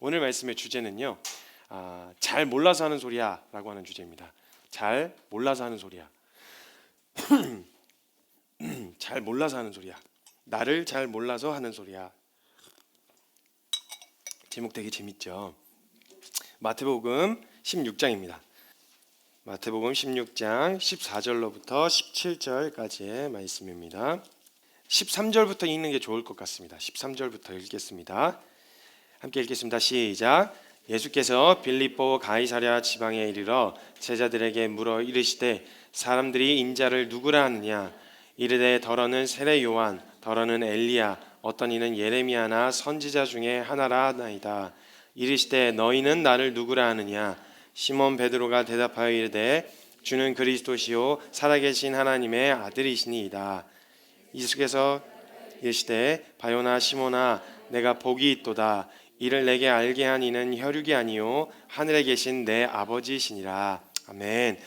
오늘 말씀의 주제는요, 잘 몰라서 하는 소리야 라고 하는 주제입니다. 잘 몰라서 하는 소리야. 잘 몰라서 하는 소리야. 나를 잘 몰라서 하는 소리야. 제목 되게 재밌죠? 마태복음 16장입니다. 마태복음 16장 14절로부터 17절까지의 말씀입니다. 13절부터 읽는 게 좋을 것 같습니다. 13절부터 읽겠습니다. 함께 읽겠습니다. 시작. 예수께서 빌립보 가이사랴 지방에 이르러 제자들에게 물어 이르시되 사람들이 인자를 누구라 하느냐. 이르되 더러는 세례 요한, 더러는 엘리야, 어떤 이는 예레미야나 선지자 중에 하나라 하나이다. 이르시되 너희는 나를 누구라 하느냐. 시몬 베드로가 대답하여 이르되 주는 그리스도시요 살아계신 하나님의 아들이시니이다. 예수께서 이르시되 바요나 시몬아 내가 복이 있도다. 이를 내게 알게 한 이는 혈육이 아니요 하늘에 계신 내 아버지시니라. 아멘.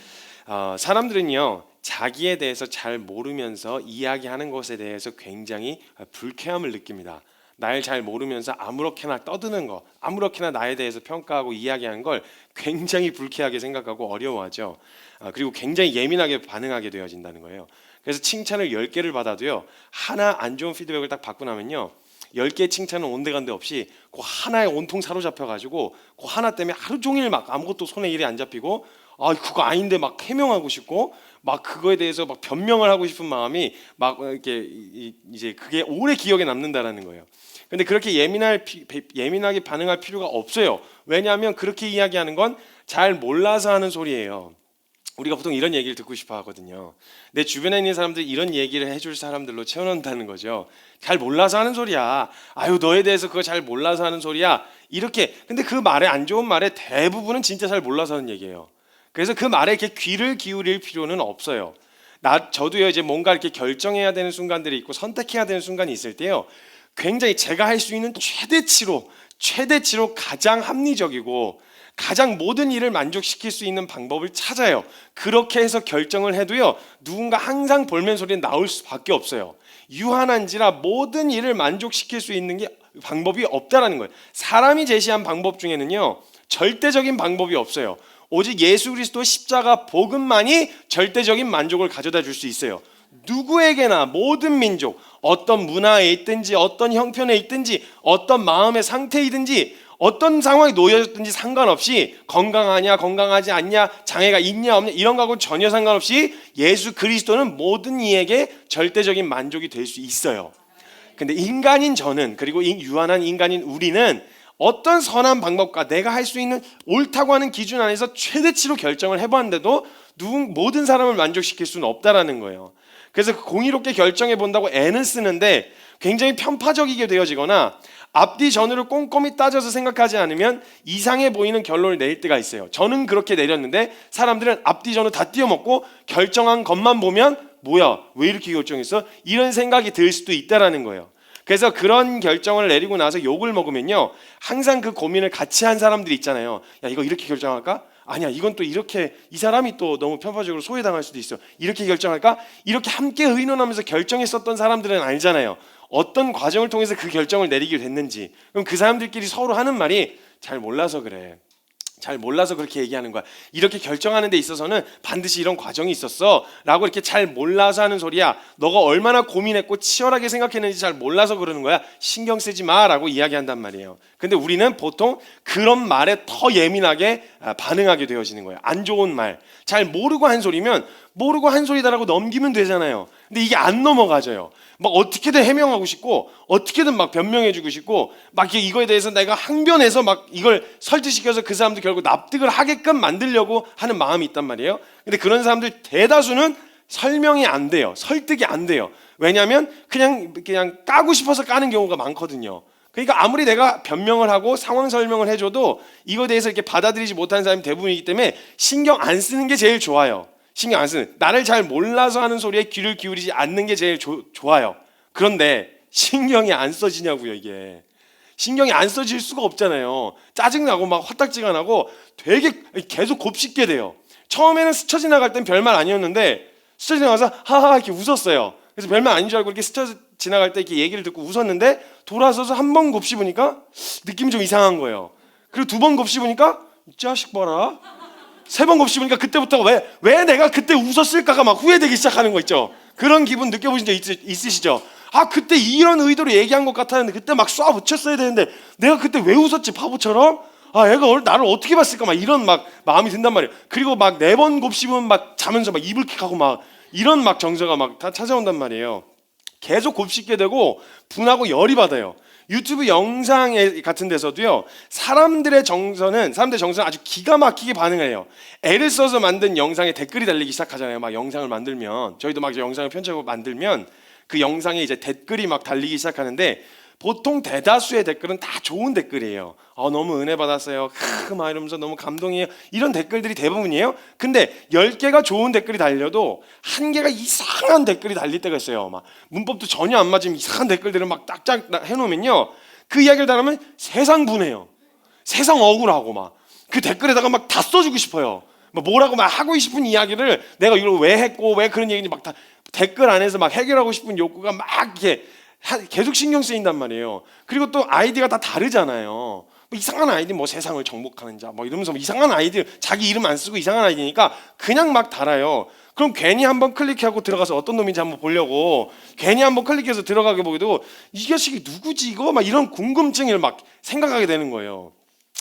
사람들은요 자기에 대해서 잘 모르면서 이야기하는 것에 대해서 굉장히 불쾌함을 느낍니다. 날 잘 모르면서 아무렇게나 떠드는 거, 아무렇게나 나에 대해서 평가하고 이야기하는 걸 굉장히 불쾌하게 생각하고 어려워하죠. 그리고 굉장히 예민하게 반응하게 되어진다는 거예요. 그래서 칭찬을 10개를 받아도요 하나 안 좋은 피드백을 딱 받고 나면요 10개의 칭찬은 온데간데 없이 그 하나에 온통 사로잡혀가지고 그 하나 때문에 하루 종일 막 아무것도 손에 일이 안 잡히고 그거 아닌데 막 해명하고 싶고 막 그거에 대해서 막 변명을 하고 싶은 마음이 막 이렇게 이제 그게 오래 기억에 남는다라는 거예요. 근데 그렇게 예민하게 반응할 필요가 없어요. 왜냐하면 그렇게 이야기하는 건 잘 몰라서 하는 소리예요. 우리가 보통 이런 얘기를 듣고 싶어 하거든요. 내 주변에 있는 사람들이 이런 얘기를 해줄 사람들로 채워놓는다는 거죠. 잘 몰라서 하는 소리야. 아유 너에 대해서 그거 잘 몰라서 하는 소리야. 이렇게. 근데 그 말에 안 좋은 말의 대부분은 진짜 잘 몰라서 하는 얘기예요. 그래서 그 말에 이렇게 귀를 기울일 필요는 없어요. 저도요 이제 뭔가 이렇게 결정해야 되는 순간들이 있고 선택해야 되는 순간이 있을 때요. 굉장히 제가 할 수 있는 최대치로 가장 합리적이고 가장 모든 일을 만족시킬 수 있는 방법을 찾아요. 그렇게 해서 결정을 해도요 누군가 항상 볼멘 소리는 나올 수밖에 없어요. 유한한지라 모든 일을 만족시킬 수 있는 게 방법이 없다라는 거예요. 사람이 제시한 방법 중에는요 절대적인 방법이 없어요. 오직 예수 그리스도의 십자가 복음만이 절대적인 만족을 가져다 줄 수 있어요. 누구에게나 모든 민족, 어떤 문화에 있든지 어떤 형편에 있든지 어떤 마음의 상태이든지 어떤 상황에 놓여졌든지 상관없이 건강하냐 건강하지 않냐 장애가 있냐 없냐 이런 거하고는 전혀 상관없이 예수 그리스도는 모든 이에게 절대적인 만족이 될 수 있어요. 근데 인간인 저는 그리고 유한한 인간인 우리는 어떤 선한 방법과 내가 할 수 있는 옳다고 하는 기준 안에서 최대치로 결정을 해봤는데도 모든 사람을 만족시킬 수는 없다라는 거예요. 그래서 공의롭게 결정해 본다고 애는 쓰는데 굉장히 편파적이게 되어지거나 앞뒤 전후를 꼼꼼히 따져서 생각하지 않으면 이상해 보이는 결론을 내릴 때가 있어요. 저는 그렇게 내렸는데 사람들은 앞뒤 전후 다 띄워먹고 결정한 것만 보면 뭐야 왜 이렇게 결정했어? 이런 생각이 들 수도 있다라는 거예요. 그래서 그런 결정을 내리고 나서 욕을 먹으면요 항상 그 고민을 같이 한 사람들이 있잖아요. 야 이거 이렇게 결정할까? 아니야 이건 또 이렇게 이 사람이 또 너무 편파적으로 소외당할 수도 있어. 이렇게 결정할까? 이렇게 함께 의논하면서 결정했었던 사람들은 알잖아요. 어떤 과정을 통해서 그 결정을 내리게 됐는지. 그럼 그 사람들끼리 서로 하는 말이 잘 몰라서 그래. 잘 몰라서 그렇게 얘기하는 거야. 이렇게 결정하는 데 있어서는 반드시 이런 과정이 있었어 라고 이렇게 잘 몰라서 하는 소리야. 너가 얼마나 고민했고 치열하게 생각했는지 잘 몰라서 그러는 거야. 신경 쓰지 마 라고 이야기한단 말이에요. 근데 우리는 보통 그런 말에 더 예민하게 반응하게 되어지는 거예요. 안 좋은 말, 잘 모르고 한 소리면 모르고 한 소리다라고 넘기면 되잖아요. 근데 이게 안 넘어가져요. 막 어떻게든 해명하고 싶고 어떻게든 막 변명해주고 싶고 막 이거에 대해서 내가 항변해서 막 이걸 설득시켜서 그 사람도 결국 납득을 하게끔 만들려고 하는 마음이 있단 말이에요. 근데 그런 사람들 대다수는 설명이 안 돼요. 설득이 안 돼요. 왜냐하면 그냥 까고 싶어서 까는 경우가 많거든요. 그러니까 아무리 내가 변명을 하고 상황 설명을 해줘도 이거에 대해서 이렇게 받아들이지 못하는 사람이 대부분이기 때문에 신경 안 쓰는 게 제일 좋아요. 신경 안 쓰는, 나를 잘 몰라서 하는 소리에 귀를 기울이지 않는 게 제일 좋아요. 그런데 신경이 안 써지냐고요. 이게 신경이 안 써질 수가 없잖아요. 짜증나고 막 화딱지가 나고 되게 계속 곱씹게 돼요. 처음에는 스쳐 지나갈 땐 별말 아니었는데 스쳐 지나가서 하하 이렇게 웃었어요. 그래서 별말 아닌 줄 알고 이렇게 스쳐 지나갈 때 이렇게 얘기를 듣고 웃었는데 돌아서서 한 번 곱씹으니까 느낌이 좀 이상한 거예요. 그리고 2번 곱씹으니까 이 자식 봐라. 3번 곱씹으니까 그때부터 왜 내가 그때 웃었을까가 막 후회되기 시작하는 거 있죠. 그런 기분 느껴보신 적 있으시죠? 아, 그때 이런 의도로 얘기한 것 같았는데 그때 막 쏴 붙였어야 되는데 내가 그때 왜 웃었지, 바보처럼? 아, 얘가 나를 어떻게 봤을까? 막 이런 막 마음이 든단 말이에요. 그리고 막 4번 곱씹으면 막 자면서 막 이불킥하고 막 이런 막 정서가 막 다 찾아온단 말이에요. 계속 곱씹게 되고 분하고 열이 받아요. 유튜브 영상 같은 데서도요, 사람들의 정서는 아주 기가 막히게 반응을 해요. 애를 써서 만든 영상에 댓글이 달리기 시작하잖아요. 막 영상을 만들면, 저희도 막 영상을 편집하고 만들면 그 영상에 이제 댓글이 막 달리기 시작하는데, 보통 대다수의 댓글은 다 좋은 댓글이에요. 너무 은혜 받았어요. 막 이러면서 너무 감동이에요. 이런 댓글들이 대부분이에요. 근데 10개가 좋은 댓글이 달려도 1개가 이상한 댓글이 달릴 때가 있어요. 막 문법도 전혀 안 맞으면 이상한 댓글들을 막 딱딱 해놓으면요, 그 이야기를 달으면 세상 분해요. 세상 억울하고 막 그 댓글에다가 막 다 써주고 싶어요. 뭐라고 막 하고 싶은 이야기를 내가 이걸 왜 했고 왜 그런 얘기인지 막 다 댓글 안에서 막 해결하고 싶은 욕구가 막 이렇게 계속 신경 쓰인단 말이에요. 그리고 또 아이디가 다 다르잖아요. 뭐 이상한 아이디, 뭐 세상을 정복하는 자, 뭐 이러면서 뭐 이상한 아이디, 자기 이름 안 쓰고 이상한 아이디니까 그냥 막 달아요. 그럼 괜히 한번 클릭하고 들어가서 어떤 놈인지 한번 보려고 괜히 한번 클릭해서 들어가게 보기도, 이 자식이 누구지 이거? 막 이런 궁금증을 막 생각하게 되는 거예요.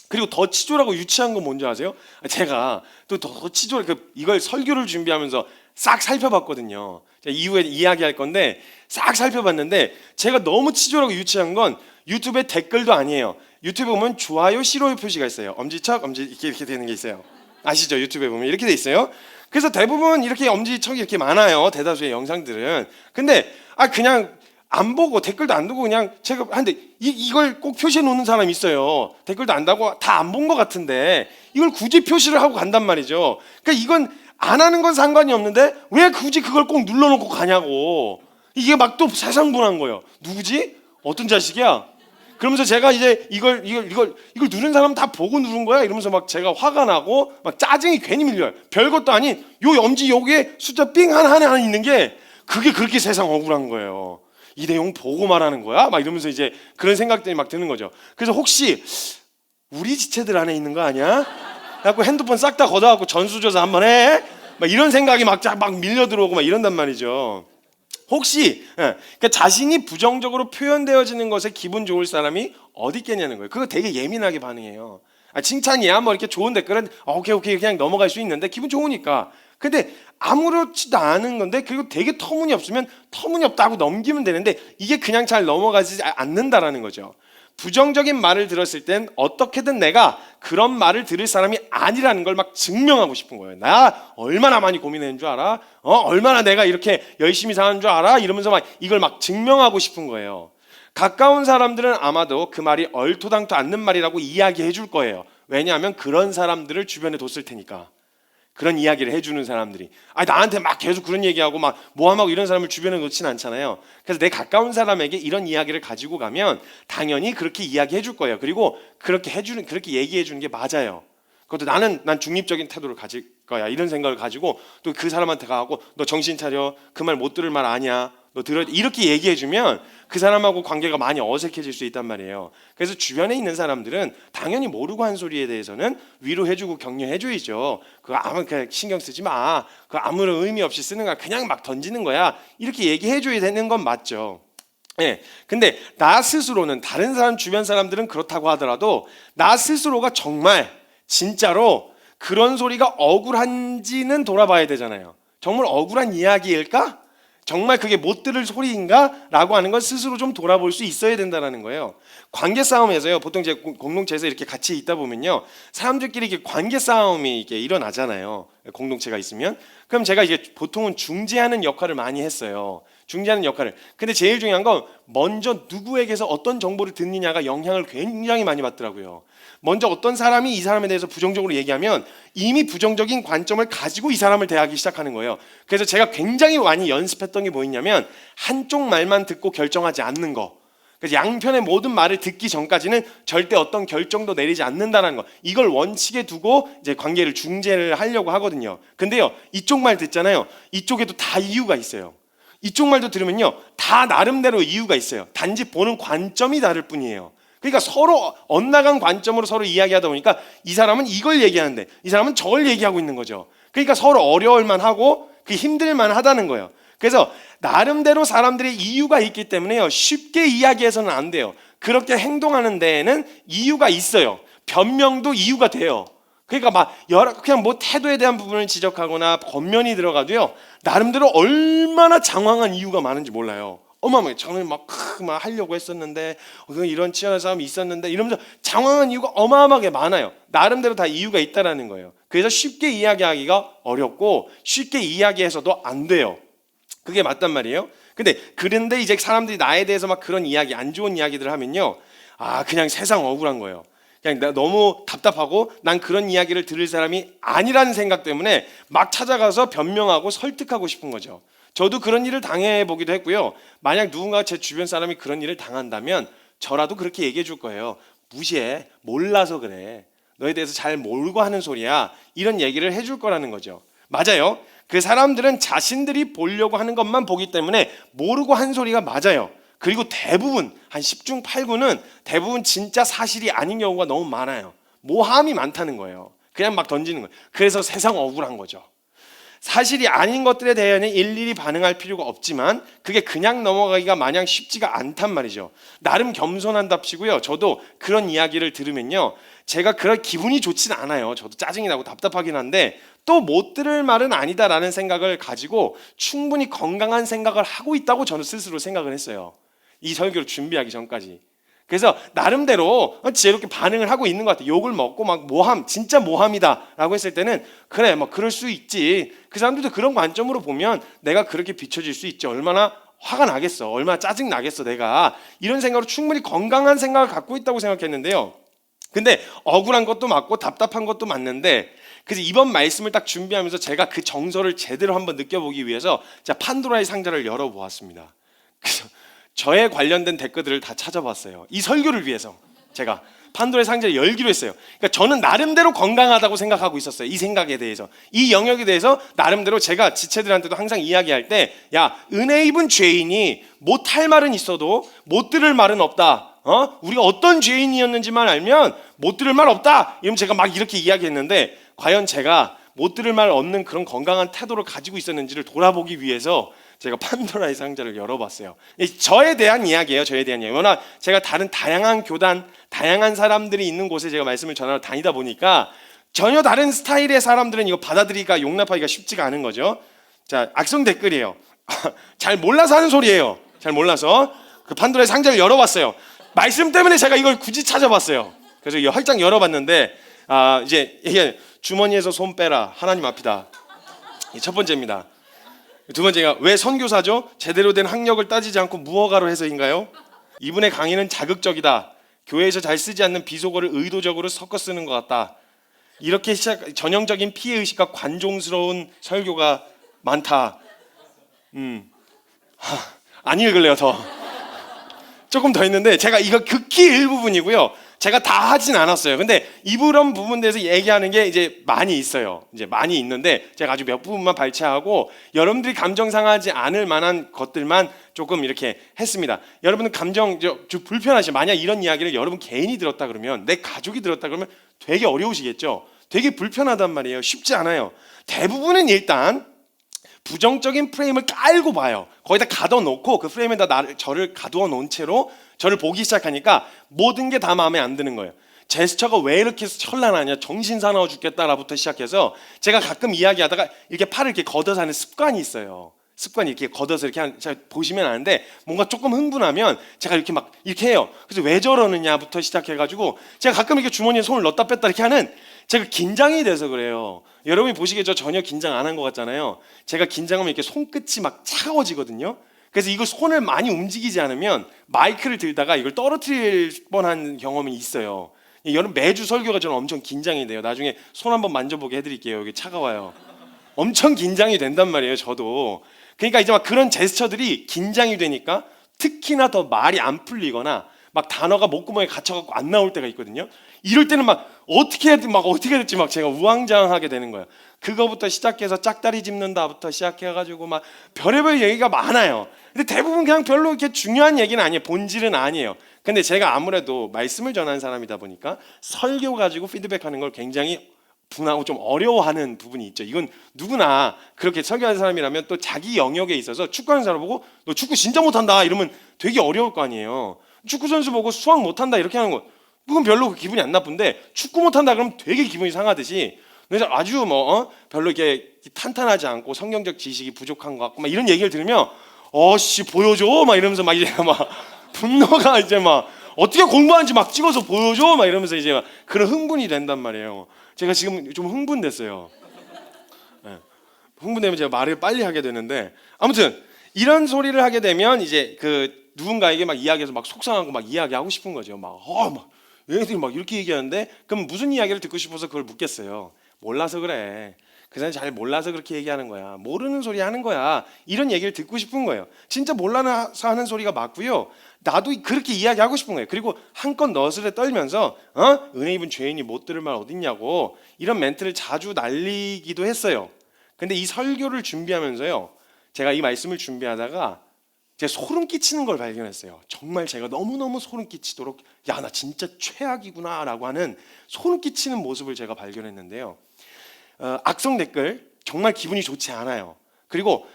그리고 더 치졸하고 유치한 건 뭔지 아세요? 제가 또 더 치졸, 이걸 설교를 준비하면서 싹 살펴봤거든요. 이후에 이야기할 건데 싹 살펴봤는데, 제가 너무 치졸하고 유치한 건 유튜브에 댓글도 아니에요. 유튜브 보면 좋아요, 싫어요 표시가 있어요. 엄지척, 엄지 이렇게 되는 게 있어요. 아시죠? 유튜브에 보면 이렇게 돼 있어요. 그래서 대부분 이렇게 엄지척이 이렇게 많아요. 대다수의 영상들은. 근데 그냥 안 보고 댓글도 안 두고 그냥 제가 한데 이걸 꼭 표시해 놓는 사람이 있어요. 댓글도 안 다고 다 안 본 것 같은데 이걸 굳이 표시를 하고 간단 말이죠. 그러니까 이건 안 하는 건 상관이 없는데 왜 굳이 그걸 꼭 눌러놓고 가냐고. 이게 막 또 세상 분한 거예요. 누구지? 어떤 자식이야? 그러면서 제가 이제 이걸 누른 사람 다 보고 누른 거야? 이러면서 막 제가 화가 나고 막 짜증이 괜히 밀려요. 별것도 아닌 요 엄지 여기에 숫자 삥 하나 있는 게 그게 그렇게 세상 억울한 거예요. 이 내용 보고 말하는 거야? 막 이러면서 이제 그런 생각들이 막 드는 거죠. 그래서 혹시 우리 지체들 안에 있는 거 아니야? 그래갖고 핸드폰 싹 다 걷어갖고 전수조사 한번 해? 막 이런 생각이 막 밀려 들어오고 막 이런단 말이죠. 혹시 그러니까 자신이 부정적으로 표현되어지는 것에 기분 좋을 사람이 어디 있겠냐는 거예요. 그거 되게 예민하게 반응해요. 칭찬이야 뭐 이렇게 좋은 댓글은 오케이 그냥 넘어갈 수 있는데 기분 좋으니까. 근데 아무렇지도 않은 건데, 그리고 되게 터무니없으면 터무니없다고 넘기면 되는데 이게 그냥 잘 넘어가지 않는다라는 거죠. 부정적인 말을 들었을 땐 어떻게든 내가 그런 말을 들을 사람이 아니라는 걸 막 증명하고 싶은 거예요. 나 얼마나 많이 고민했는 줄 알아? 얼마나 내가 이렇게 열심히 사는 줄 알아? 이러면서 막 이걸 막 증명하고 싶은 거예요. 가까운 사람들은 아마도 그 말이 얼토당토 않는 말이라고 이야기해 줄 거예요. 왜냐하면 그런 사람들을 주변에 뒀을 테니까. 그런 이야기를 해주는 사람들이 나한테 막 계속 그런 얘기하고 막 모함하고 이런 사람을 주변에 놓지는 않잖아요. 그래서 내 가까운 사람에게 이런 이야기를 가지고 가면 당연히 그렇게 이야기해 줄 거예요. 그리고 그렇게 얘기해 주는 게 맞아요. 그것도 난 중립적인 태도를 가질 거야, 이런 생각을 가지고 또 그 사람한테 가고 너 정신 차려, 그 말 못 들을 말 아니야, 너 들어, 이렇게 얘기해 주면 그 사람하고 관계가 많이 어색해질 수 있단 말이에요. 그래서 주변에 있는 사람들은 당연히 모르고 한 소리에 대해서는 위로해주고 격려해줘야죠. 그거 아무 신경 쓰지 마, 그거 아무런 의미 없이 쓰는 거야, 그냥 막 던지는 거야, 이렇게 얘기해줘야 되는 건 맞죠. 예. 근데 나 스스로는, 다른 사람 주변 사람들은 그렇다고 하더라도 나 스스로가 정말 진짜로 그런 소리가 억울한지는 돌아봐야 되잖아요. 정말 억울한 이야기일까? 정말 그게 못 들을 소리인가? 라고 하는 걸 스스로 좀 돌아볼 수 있어야 된다는 거예요. 관계 싸움에서요, 보통 이제 공동체에서 이렇게 같이 있다 보면요, 사람들끼리 이렇게 관계 싸움이 이렇게 일어나잖아요. 공동체가 있으면. 그럼 제가 이제 보통은 중재하는 역할을 많이 했어요. 중재하는 역할을. 근데 제일 중요한 건 먼저 누구에게서 어떤 정보를 듣느냐가 영향을 굉장히 많이 받더라고요. 먼저 어떤 사람이 이 사람에 대해서 부정적으로 얘기하면 이미 부정적인 관점을 가지고 이 사람을 대하기 시작하는 거예요. 그래서 제가 굉장히 많이 연습했던 게 뭐였냐면 한쪽 말만 듣고 결정하지 않는 거. 그래서 양편의 모든 말을 듣기 전까지는 절대 어떤 결정도 내리지 않는다는 거. 이걸 원칙에 두고 이제 관계를 중재를 하려고 하거든요. 근데요, 이쪽 말 듣잖아요. 이쪽에도 다 이유가 있어요. 이쪽 말도 들으면요, 다 나름대로 이유가 있어요. 단지 보는 관점이 다를 뿐이에요. 그러니까 서로 엇나간 관점으로 서로 이야기하다 보니까 이 사람은 이걸 얘기하는데 이 사람은 저걸 얘기하고 있는 거죠. 그러니까 서로 어려울 만하고 그 힘들 만하다는 거예요. 그래서 나름대로 사람들의 이유가 있기 때문에요, 쉽게 이야기해서는 안 돼요. 그렇게 행동하는 데에는 이유가 있어요. 변명도 이유가 돼요. 그러니까 막 그냥 뭐 태도에 대한 부분을 지적하거나 겉면이 들어가도요, 나름대로 얼마나 장황한 이유가 많은지 몰라요. 어마어마하게 저는 막 하려고 했었는데 이런 치열한 싸움이 있었는데 이러면서 장황한 이유가 어마어마하게 많아요. 나름대로 다 이유가 있다라는 거예요. 그래서 쉽게 이야기하기가 어렵고 쉽게 이야기해서도 안 돼요. 그게 맞단 말이에요. 그런데 이제 사람들이 나에 대해서 막 그런 이야기, 안 좋은 이야기들을 하면요, 그냥 세상 억울한 거예요. 그냥 나 너무 답답하고 난 그런 이야기를 들을 사람이 아니라는 생각 때문에 막 찾아가서 변명하고 설득하고 싶은 거죠. 저도 그런 일을 당해보기도 했고요. 만약 누군가 제 주변 사람이 그런 일을 당한다면 저라도 그렇게 얘기해 줄 거예요. 무시해. 몰라서 그래. 너에 대해서 잘 모르고 하는 소리야. 이런 얘기를 해줄 거라는 거죠. 맞아요. 그 사람들은 자신들이 보려고 하는 것만 보기 때문에 모르고 한 소리가 맞아요. 그리고 대부분 한 10중 8구는 대부분 진짜 사실이 아닌 경우가 너무 많아요. 모함이 많다는 거예요. 그냥 막 던지는 거예요. 그래서 세상 억울한 거죠. 사실이 아닌 것들에 대해서는 일일이 반응할 필요가 없지만 그게 그냥 넘어가기가 마냥 쉽지가 않단 말이죠. 나름 겸손한답시고요. 저도 그런 이야기를 들으면요, 제가 그럴 기분이 좋진 않아요. 저도 짜증이 나고 답답하긴 한데 또 못 들을 말은 아니다라는 생각을 가지고 충분히 건강한 생각을 하고 있다고 저는 스스로 생각을 했어요. 이 설교를 준비하기 전까지. 그래서 나름대로 지혜롭게 반응을 하고 있는 것 같아요. 욕을 먹고 막 모함, 진짜 모함이다 라고 했을 때는 그래, 뭐 그럴 수 있지. 그 사람들도 그런 관점으로 보면 내가 그렇게 비춰질 수 있지. 얼마나 화가 나겠어, 얼마나 짜증 나겠어 내가. 이런 생각으로 충분히 건강한 생각을 갖고 있다고 생각했는데요, 근데 억울한 것도 맞고 답답한 것도 맞는데, 그래서 이번 말씀을 딱 준비하면서 제가 그 정서를 제대로 한번 느껴보기 위해서 제가 판도라의 상자를 열어보았습니다. 그래서 저에 관련된 댓글들을 다 찾아봤어요. 이 설교를 위해서 제가 판도라의 상자를 열기로 했어요. 그러니까 저는 나름대로 건강하다고 생각하고 있었어요. 이 생각에 대해서, 이 영역에 대해서 나름대로 제가 지체들한테도 항상 이야기할 때, 야, 은혜 입은 죄인이 못할 말은 있어도 못 들을 말은 없다. 우리가 어떤 죄인이었는지만 알면 못 들을 말 없다. 이러면 제가 막 이렇게 이야기했는데, 과연 제가 못 들을 말 없는 그런 건강한 태도를 가지고 있었는지를 돌아보기 위해서 제가 판도라의 상자를 열어봤어요. 저에 대한 이야기예요. 저에 대한 이야기. 워낙 제가 다른 다양한 교단, 다양한 사람들이 있는 곳에 제가 말씀을 전하러 다니다 보니까 전혀 다른 스타일의 사람들은 이거 받아들이기가, 용납하기가 쉽지가 않은 거죠. 자, 악성 댓글이에요. 잘 몰라서 하는 소리예요. 잘 몰라서 그 판도라의 상자를 열어봤어요. 말씀 때문에 제가 이걸 굳이 찾아봤어요. 그래서 활짝 열어봤는데, 이제 이게 주머니에서 손 빼라, 하나님 앞이다. 첫 번째입니다. 두 번째가 왜 선교사죠? 제대로 된 학력을 따지지 않고 무허가로 해서인가요? 이분의 강의는 자극적이다. 교회에서 잘 쓰지 않는 비속어를 의도적으로 섞어 쓰는 것 같다. 이렇게 전형적인 피해의식과 관종스러운 설교가 많다. 안 읽을래요. 조금 더 있는데 제가 이거 극히 일부분이고요. 제가 다 하진 않았어요. 근데 이런 부분에 대해서 얘기하는 게 이제 많이 있어요. 이제 많이 있는데 제가 아주 몇 부분만 발췌하고 여러분들이 감정 상하지 않을 만한 것들만 조금 이렇게 했습니다. 여러분은 감정 좀 불편하시죠? 만약 이런 이야기를 여러분 개인이 들었다 그러면, 내 가족이 들었다 그러면 되게 어려우시겠죠? 되게 불편하단 말이에요. 쉽지 않아요. 대부분은 일단 부정적인 프레임을 깔고 봐요. 거기다 가둬놓고 그 프레임에다 저를 가두어 놓은 채로 저를 보기 시작하니까 모든 게 다 마음에 안 드는 거예요. 제스처가 왜 이렇게 현란하냐, 정신 사나워 죽겠다라부터 시작해서 제가 가끔 이야기하다가 이렇게 팔을 이렇게 걷어서 하는 습관이 있어요. 습관이 이렇게 걷어서 이렇게 제가 보시면 아는데, 뭔가 조금 흥분하면 제가 이렇게 막 이렇게 해요. 그래서 왜 저러느냐부터 시작해가지고 제가 가끔 이렇게 주머니에 손을 넣었다 뺐다 이렇게 하는, 제가 긴장이 돼서 그래요. 여러분이 보시기에 저 전혀 긴장 안 한 것 같잖아요. 제가 긴장하면 이렇게 손끝이 막 차가워지거든요. 그래서 이걸 손을 많이 움직이지 않으면 마이크를 들다가 이걸 떨어뜨릴 뻔한 경험이 있어요. 여러분, 매주 설교가 저는 엄청 긴장이 돼요. 나중에 손 한번 만져보게 해드릴게요. 여기 차가워요. 엄청 긴장이 된단 말이에요. 저도. 그러니까 이제 막 그런 제스처들이 긴장이 되니까 특히나 더 말이 안 풀리거나 막 단어가 목구멍에 갇혀갖고 안 나올 때가 있거든요. 이럴 때는 막 어떻게 해야 될지 막 제가 우왕좌왕하게 되는 거예요. 그거부터 시작해서 짝다리 짚는다부터 시작해가지고 막 별의별 얘기가 많아요. 근데 대부분 그냥 별로 이렇게 중요한 얘기는 아니에요. 본질은 아니에요. 근데 제가 아무래도 말씀을 전하는 사람이다 보니까 설교 가지고 피드백하는 걸 굉장히 분하고 좀 어려워하는 부분이 있죠. 이건 누구나 그렇게 설교하는 사람이라면 또 자기 영역에 있어서 축구하는 사람 보고 너 축구 진짜 못한다 이러면 되게 어려울 거 아니에요. 축구 선수 보고 수학 못한다 이렇게 하는 거 그건 별로 기분이 안 나쁜데 축구 못한다 그러면 되게 기분이 상하듯이 그래서 아주 별로 이렇게 탄탄하지 않고 성경적 지식이 부족한 것 같고 막 이런 얘기를 들으면 어씨 보여줘 막 이러면서 막 이제 막 분노가 이제 막 어떻게 공부하는지 막 찍어서 보여줘 막 이러면서 이제 막 그런 흥분이 된단 말이에요. 제가 지금 좀 흥분됐어요. 네. 흥분되면 제가 말을 빨리 하게 되는데 아무튼 이런 소리를 하게 되면 이제 그 누군가에게 막 이야기해서 막 속상하고 막 이야기하고 싶은 거죠. 막 얘네들이 막 이렇게 얘기하는데 그럼 무슨 이야기를 듣고 싶어서 그걸 묻겠어요. 몰라서 그래. 그 사람이 잘 몰라서 그렇게 얘기하는 거야. 모르는 소리 하는 거야. 이런 얘기를 듣고 싶은 거예요. 진짜 몰라서 하는 소리가 맞고요. 나도 그렇게 이야기하고 싶은 거예요. 그리고 한껏 너스레 떨면서 은혜 입은 죄인이 못 들을 말 어딨냐고 이런 멘트를 자주 날리기도 했어요. 근데 이 설교를 준비하면서요. 제가 이 말씀을 준비하다가 제가 소름 끼치는 걸 발견했어요. 정말 제가 너무너무 소름 끼치도록 야, 나 진짜 최악이구나 라고 하는 소름 끼치는 모습을 제가 발견했는데요. 악성 댓글 정말 기분이 좋지 않아요. 그리고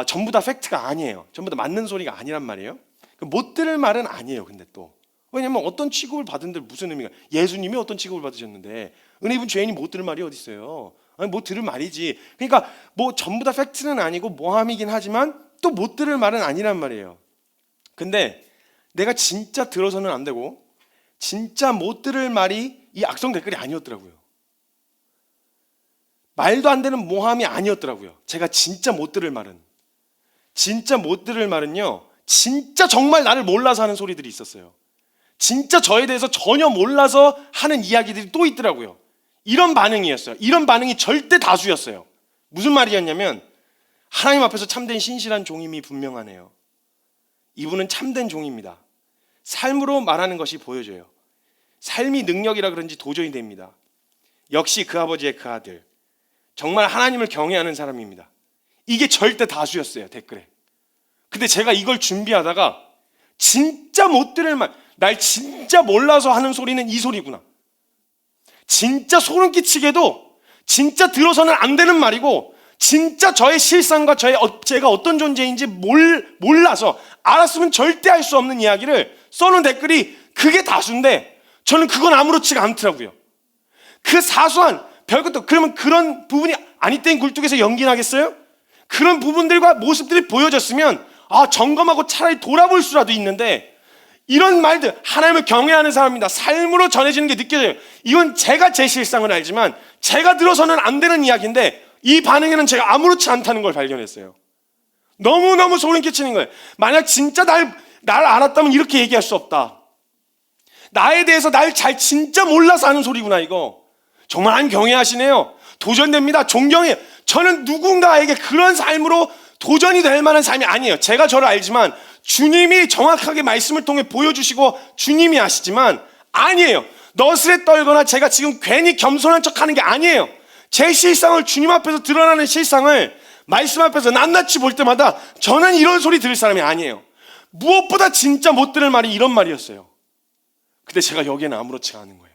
전부 다 팩트가 아니에요. 전부 다 맞는 소리가 아니란 말이에요. 못 들을 말은 아니에요. 근데 또 왜냐면 어떤 취급을 받은데 무슨 의미가 예수님이 어떤 취급을 받으셨는데 은혜 입은 죄인이 못 들을 말이 어디 있어요. 아니 못 들을 말이지. 그러니까 뭐 전부 다 팩트는 아니고 모함이긴 하지만 또 못 들을 말은 아니란 말이에요. 근데 내가 진짜 들어서는 안 되고 진짜 못 들을 말이 이 악성 댓글이 아니었더라고요. 말도 안 되는 모함이 아니었더라고요. 제가 진짜 못 들을 말은 진짜 정말 나를 몰라서 하는 소리들이 있었어요. 진짜 저에 대해서 전혀 몰라서 하는 이야기들이 또 있더라고요. 이런 반응이었어요. 이런 반응이 절대 다수였어요. 무슨 말이었냐면 하나님 앞에서 참된 신실한 종임이 분명하네요. 이분은 참된 종입니다. 삶으로 말하는 것이 보여져요. 삶이 능력이라 그런지 도전이 됩니다. 역시 그 아버지의 그 아들 정말 하나님을 경외하는 사람입니다. 이게 절대 다수였어요. 댓글에. 근데 제가 이걸 준비하다가 진짜 못 들을 말, 날 진짜 몰라서 하는 소리는 이 소리구나. 진짜 소름 끼치게도 진짜 들어서는 안 되는 말이고 진짜 저의 실상과 제가 어떤 존재인지 몰라서 알았으면 절대 할 수 없는 이야기를 써놓은 댓글이 그게 다수인데 저는 그건 아무렇지가 않더라고요. 그 사소한 별것도 그러면 그런 부분이 아니 땐 굴뚝에서 연기 나겠어요? 그런 부분들과 모습들이 보여졌으면 점검하고 차라리 돌아볼 수라도 있는데 이런 말들 하나님을 경외하는 사람입니다. 삶으로 전해지는 게 느껴져요. 이건 제가 제 실상을 알지만 제가 들어서는 안 되는 이야기인데 이 반응에는 제가 아무렇지 않다는 걸 발견했어요. 너무너무 소름 끼치는 거예요. 만약 진짜 날 알았다면 이렇게 얘기할 수 없다. 나에 대해서 날 진짜 몰라서 하는 소리구나 이거. 정말 하나님 경외하시네요. 도전됩니다. 존경해요. 저는 누군가에게 그런 삶으로 도전이 될 만한 삶이 아니에요. 제가 저를 알지만 주님이 정확하게 말씀을 통해 보여주시고 주님이 아시지만 아니에요. 너스레 떨거나 제가 지금 괜히 겸손한 척하는 게 아니에요. 제 실상을 주님 앞에서 드러나는 실상을 말씀 앞에서 낱낱이 볼 때마다 저는 이런 소리 들을 사람이 아니에요. 무엇보다 진짜 못 들을 말이 이런 말이었어요. 근데 제가 여기에는 아무렇지가 않은 거예요.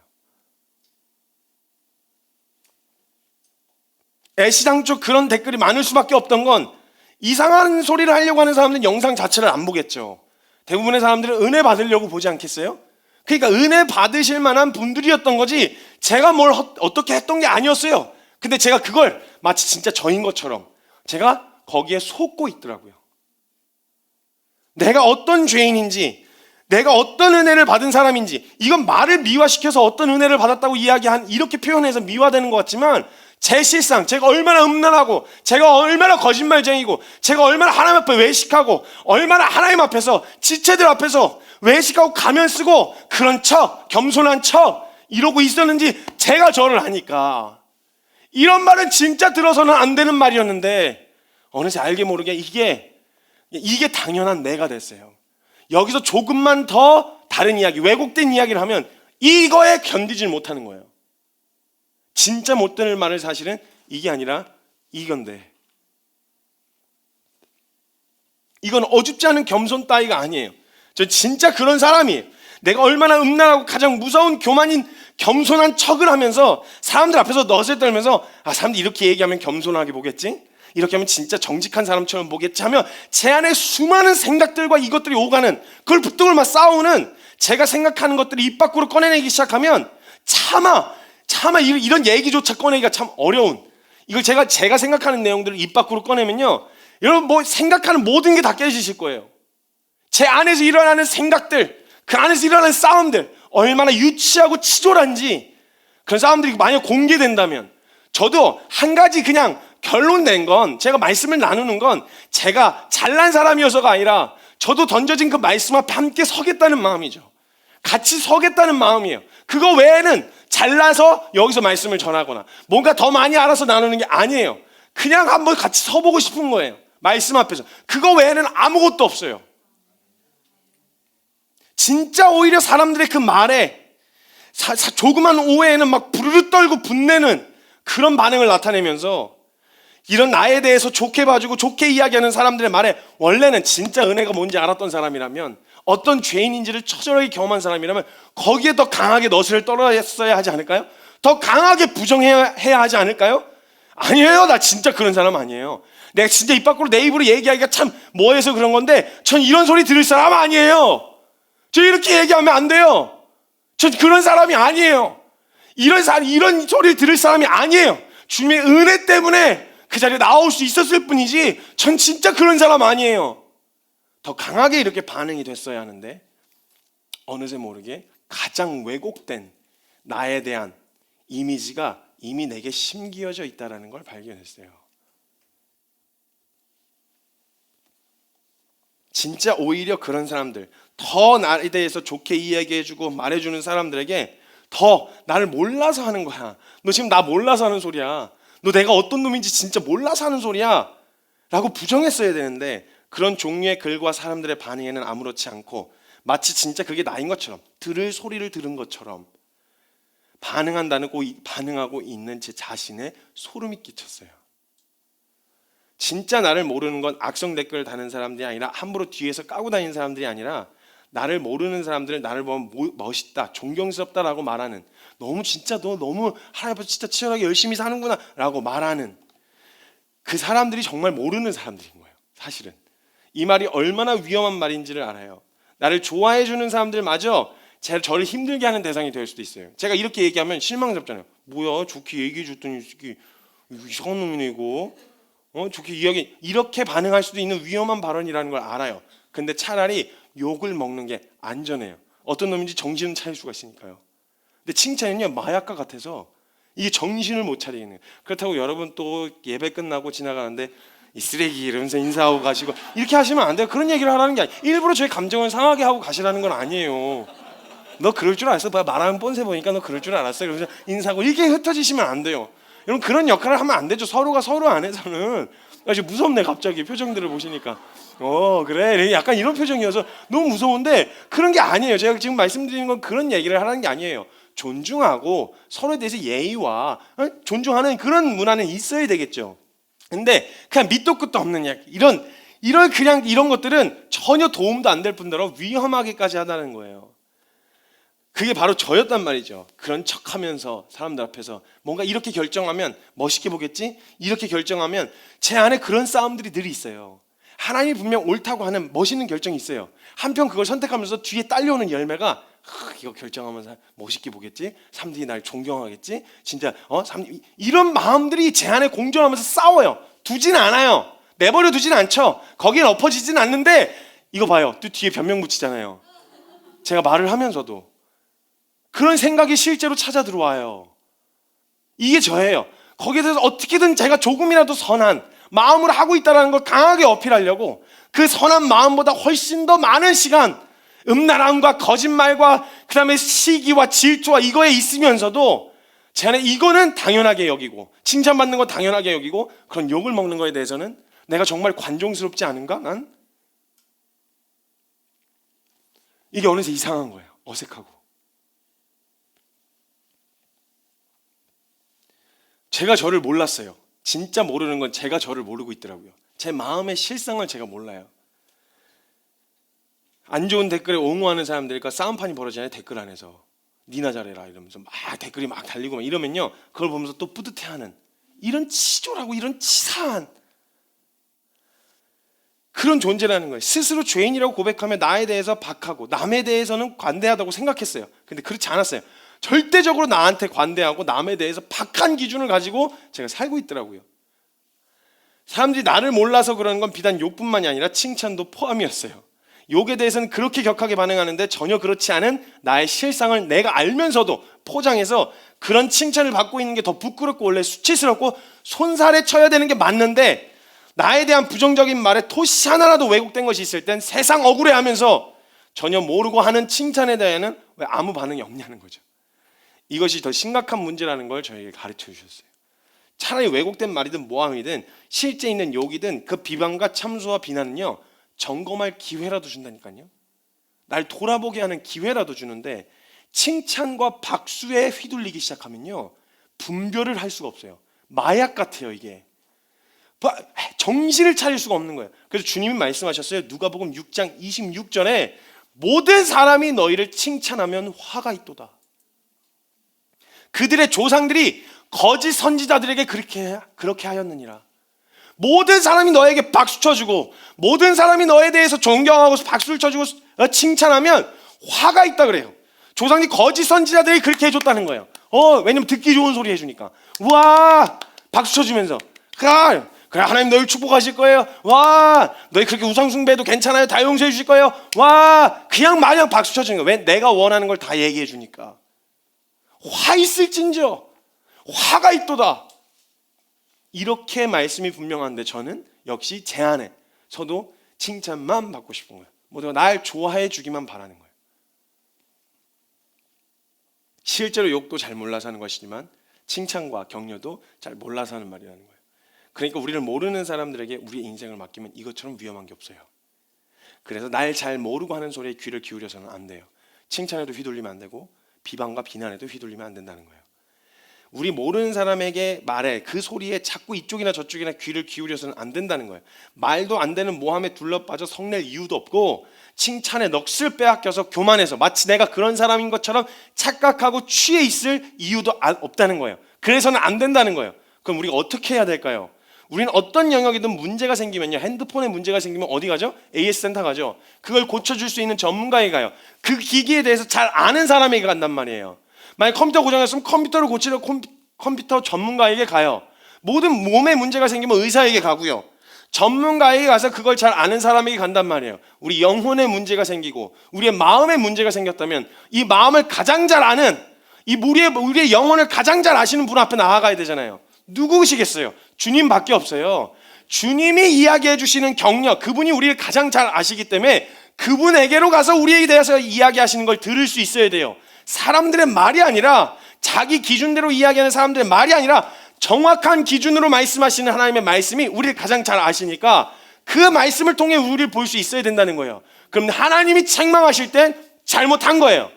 애시당초 그런 댓글이 많을 수밖에 없던 건 이상한 소리를 하려고 하는 사람들은 영상 자체를 안 보겠죠. 대부분의 사람들은 은혜 받으려고 보지 않겠어요? 그러니까 은혜 받으실 만한 분들이었던 거지 제가 뭘 어떻게 했던 게 아니었어요. 근데 제가 그걸 마치 진짜 저인 것처럼 제가 거기에 속고 있더라고요. 내가 어떤 죄인인지 내가 어떤 은혜를 받은 사람인지 이건 말을 미화시켜서 어떤 은혜를 받았다고 이렇게 표현해서 미화되는 것 같지만 제 실상, 제가 얼마나 음란하고 제가 얼마나 거짓말쟁이고 제가 얼마나 하나님 앞에 외식하고 얼마나 하나님 앞에서 지체들 앞에서 외식하고 가면 쓰고 그런 척, 겸손한 척 이러고 있었는지 제가 저를 아니까 이런 말은 진짜 들어서는 안 되는 말이었는데 어느새 알게 모르게 이게 당연한 내가 됐어요. 여기서 조금만 더 다른 이야기, 왜곡된 이야기를 하면 이거에 견디질 못하는 거예요. 진짜 못 들을 말을 사실은 이게 아니라 이건데 이건 어줍지 않은 겸손 따위가 아니에요. 저 진짜 그런 사람이에요. 내가 얼마나 음란하고 가장 무서운 교만인 겸손한 척을 하면서 사람들 앞에서 넛을 떨면서 사람들이 이렇게 얘기하면 겸손하게 보겠지? 이렇게 하면 진짜 정직한 사람처럼 보겠지 하며 제 안에 수많은 생각들과 이것들이 오가는, 그걸 붙들고 막 싸우는, 제가 생각하는 것들이 입 밖으로 꺼내내기 시작하면 차마 이런 얘기조차 꺼내기가 참 어려운, 이걸 제가 생각하는 내용들을 입 밖으로 꺼내면요, 여러분 뭐 생각하는 모든 게 다 깨지실 거예요. 제 안에서 일어나는 생각들, 그 안에서 일어나는 싸움들, 얼마나 유치하고 치졸한지. 그런 싸움들이 만약 공개된다면, 저도 한 가지 그냥 결론 낸 건, 제가 말씀을 나누는 건 제가 잘난 사람이어서가 아니라 저도 던져진 그 말씀 앞에 함께 서겠다는 마음이죠. 같이 서겠다는 마음이에요. 그거 외에는 잘나서 여기서 말씀을 전하거나 뭔가 더 많이 알아서 나누는 게 아니에요. 그냥 한번 같이 서보고 싶은 거예요. 말씀 앞에서. 그거 외에는 아무것도 없어요. 진짜 오히려 사람들의 그 말에 조그만 오해에는 막 부르르 떨고 분내는 그런 반응을 나타내면서, 이런 나에 대해서 좋게 봐주고 좋게 이야기하는 사람들의 말에 원래는 진짜 은혜가 뭔지 알았던 사람이라면, 어떤 죄인인지를 처절하게 경험한 사람이라면 거기에 더 강하게 너스를 떨어야 하지 않을까요? 더 강하게 부정해야 하지 않을까요? 아니에요. 나 진짜 그런 사람 아니에요. 내가 진짜 입 밖으로 내 입으로 얘기하기가 참 뭐해서 그런 건데 전 이런 소리 들을 사람 아니에요. 저 이렇게 얘기하면 안 돼요. 전 그런 사람이 아니에요. 이런 소리를 들을 사람이 아니에요. 주님의 은혜 때문에 그 자리에 나올 수 있었을 뿐이지 전 진짜 그런 사람 아니에요. 더 강하게 이렇게 반응이 됐어야 하는데 어느새 모르게 가장 왜곡된 나에 대한 이미지가 이미 내게 심기어져 있다는 걸 발견했어요. 진짜 오히려 그런 사람들, 더 나에 대해서 좋게 이야기해주고 말해주는 사람들에게 더 나를 몰라서 하는 거야. 너 지금 나 몰라서 하는 소리야. 너 내가 어떤 놈인지 진짜 몰라서 하는 소리야 라고 부정했어야 되는데, 그런 종류의 글과 사람들의 반응에는 아무렇지 않고 마치 진짜 그게 나인 것처럼, 들을 소리를 들은 것처럼 반응하고 있는 제 자신에 소름이 끼쳤어요. 진짜 나를 모르는 건 악성 댓글 다는 사람들이 아니라 함부로 뒤에서 까고 다니는 사람들이 아니라 나를 모르는 사람들은 나를 보면 멋있다, 존경스럽다라고 말하는, 너무 진짜 너 너무 하나님 앞에서 진짜 치열하게 열심히 사는구나 라고 말하는 그 사람들이 정말 모르는 사람들인 거예요. 사실은 이 말이 얼마나 위험한 말인지를 알아요. 나를 좋아해 주는 사람들마저 저를 힘들게 하는 대상이 될 수도 있어요. 제가 이렇게 얘기하면 실망스럽잖아요. 뭐야 좋게 얘기해 줬더니 이상한 놈이네 이거. 좋게 이야기, 이렇게 반응할 수도 있는 위험한 발언이라는 걸 알아요. 근데 차라리 욕을 먹는 게 안전해요. 어떤 놈인지 정신은 차릴 수가 있으니까요. 근데 칭찬은요 마약과 같아서 이게 정신을 못 차리겠네요. 그렇다고 여러분 또 예배 끝나고 지나가는데 이 쓰레기 이러면서 인사하고 가시고 이렇게 하시면 안 돼요. 그런 얘기를 하라는 게 아니에요. 일부러 저희 감정을 상하게 하고 가시라는 건 아니에요. 너 그럴 줄 알았어. 말하는 뻔세 보니까 너 그럴 줄 알았어. 그러면서 인사하고 이렇게 흩어지시면 안 돼요. 여러분 그런 역할을 하면 안 되죠. 서로가 서로 안에서는. 아주 무섭네 갑자기 표정들을 보시니까. 그래 약간 이런 표정이어서 너무 무서운데 그런 게 아니에요. 제가 지금 말씀드리는 건 그런 얘기를 하라는 게 아니에요. 존중하고 서로에 대해서 예의와 존중하는 그런 문화는 있어야 되겠죠. 근데 그냥 밑도 끝도 없는 이야기, 이런 것들은 전혀 도움도 안 될 뿐더러 위험하게까지 하다는 거예요. 그게 바로 저였단 말이죠. 그런 척하면서 사람들 앞에서 뭔가 이렇게 결정하면 멋있게 보겠지? 이렇게 결정하면 제 안에 그런 싸움들이 늘 있어요. 하나님이 분명 옳다고 하는 멋있는 결정이 있어요. 한편 그걸 선택하면서 뒤에 딸려오는 열매가 이거 결정하면서 멋있게 보겠지? 사람들이 날 존경하겠지? 진짜 이런 마음들이 제 안에 공존하면서 싸워요. 두진 않아요. 내버려 두진 않죠. 거기에 엎어지진 않는데 이거 봐요. 또 뒤에 변명 붙이잖아요. 제가 말을 하면서도 그런 생각이 실제로 찾아 들어와요. 이게 저예요. 거기에 대해서 어떻게든 제가 조금이라도 선한 마음으로 하고 있다는 걸 강하게 어필하려고 그 선한 마음보다 훨씬 더 많은 시간 음란함과 거짓말과 그 다음에 시기와 질투와 이거에 있으면서도 제 안에 이거는 당연하게 여기고 칭찬받는 거 당연하게 여기고 그런 욕을 먹는 거에 대해서는 내가 정말 관종스럽지 않은가? 난? 이게 어느새 이상한 거예요. 어색하고. 제가 저를 몰랐어요. 진짜 모르는 건 제가 저를 모르고 있더라고요. 제 마음의 실상을 제가 몰라요. 안 좋은 댓글에 옹호하는 사람들과 싸움판이 벌어지잖아요. 댓글 안에서 니나 잘해라 이러면서 막 댓글이 막 달리고 막 이러면요, 그걸 보면서 또 뿌듯해하는, 이런 치졸하고 이런 치사한 그런 존재라는 거예요. 스스로 죄인이라고 고백하며 나에 대해서 박하고 남에 대해서는 관대하다고 생각했어요. 근데 그렇지 않았어요. 절대적으로 나한테 관대하고 남에 대해서 박한 기준을 가지고 제가 살고 있더라고요. 사람들이 나를 몰라서 그러는 건 비단 욕뿐만이 아니라 칭찬도 포함이었어요. 욕에 대해서는 그렇게 격하게 반응하는데 전혀 그렇지 않은 나의 실상을 내가 알면서도 포장해서 그런 칭찬을 받고 있는 게 더 부끄럽고 원래 수치스럽고 손살에 쳐야 되는 게 맞는데, 나에 대한 부정적인 말에 토시 하나라도 왜곡된 것이 있을 땐 세상 억울해하면서 전혀 모르고 하는 칭찬에 대해서는 왜 아무 반응이 없냐는 거죠. 이것이 더 심각한 문제라는 걸 저에게 가르쳐 주셨어요. 차라리 왜곡된 말이든 모함이든 실제 있는 욕이든 그 비방과 참소와 비난은요, 점검할 기회라도 준다니까요. 날 돌아보게 하는 기회라도 주는데, 칭찬과 박수에 휘둘리기 시작하면요, 분별을 할 수가 없어요. 마약 같아요. 이게 정신을 차릴 수가 없는 거예요. 그래서 주님이 말씀하셨어요. 누가복음 6장 26절에 모든 사람이 너희를 칭찬하면 화가 있도다. 그들의 조상들이 거짓 선지자들에게 그렇게 하였느니라. 모든 사람이 너에게 박수 쳐주고 모든 사람이 너에 대해서 존경하고 박수를 쳐주고 칭찬하면 화가 있다 그래요. 조상들이 거짓 선지자들이 그렇게 해줬다는 거예요. 왜냐면 듣기 좋은 소리 해주니까. 우와, 박수 쳐주면서 그래 하나님 너희를 축복하실 거예요. 와, 너희 그렇게 우상 숭배해도 괜찮아요. 다 용서해 주실 거예요. 와, 그냥 마냥 박수 쳐주는 거예요. 왜? 내가 원하는 걸 다 얘기해 주니까. 화 있을진저 화가 있도다. 이렇게 말씀이 분명한데 저는 역시 제 안에 저도 칭찬만 받고 싶은 거예요. 모두가 날 좋아해 주기만 바라는 거예요. 실제로 욕도 잘 몰라서 하는 것이지만 칭찬과 격려도 잘 몰라서 하는 말이라는 거예요. 그러니까 우리를 모르는 사람들에게 우리의 인생을 맡기면 이것처럼 위험한 게 없어요. 그래서 날 잘 모르고 하는 소리에 귀를 기울여서는 안 돼요. 칭찬에도 휘둘리면 안 되고 비방과 비난에도 휘둘리면 안 된다는 거예요. 우리 모르는 사람에게 말해 그 소리에 자꾸 이쪽이나 저쪽이나 귀를 기울여서는 안 된다는 거예요. 말도 안 되는 모함에 둘러빠져 성낼 이유도 없고 칭찬에 넋을 빼앗겨서 교만해서 마치 내가 그런 사람인 것처럼 착각하고 취해 있을 이유도 없다는 거예요. 그래서는 안 된다는 거예요. 그럼 우리가 어떻게 해야 될까요? 우리는 어떤 영역이든 문제가 생기면요, 핸드폰에 문제가 생기면 어디 가죠? AS 센터 가죠. 그걸 고쳐줄 수 있는 전문가에 가요. 그 기기에 대해서 잘 아는 사람에게 간단 말이에요. 만약 컴퓨터 고장났으면 컴퓨터를 고치려 컴퓨터 전문가에게 가요. 모든 몸에 문제가 생기면 의사에게 가고요. 전문가에게 가서 그걸 잘 아는 사람에게 간단 말이에요. 우리 영혼에 문제가 생기고 우리의 마음에 문제가 생겼다면 이 마음을 가장 잘 아는 우리의 영혼을 가장 잘 아시는 분 앞에 나아가야 되잖아요. 누구시겠어요? 주님밖에 없어요. 주님이 이야기해 주시는 격려, 그분이 우리를 가장 잘 아시기 때문에 그분에게로 가서 우리에 대해서 이야기하시는 걸 들을 수 있어야 돼요. 사람들의 말이 아니라, 자기 기준대로 이야기하는 사람들의 말이 아니라 정확한 기준으로 말씀하시는 하나님의 말씀이 우리를 가장 잘 아시니까 그 말씀을 통해 우리를 볼 수 있어야 된다는 거예요. 그럼 하나님이 책망하실 땐 잘못한 거예요.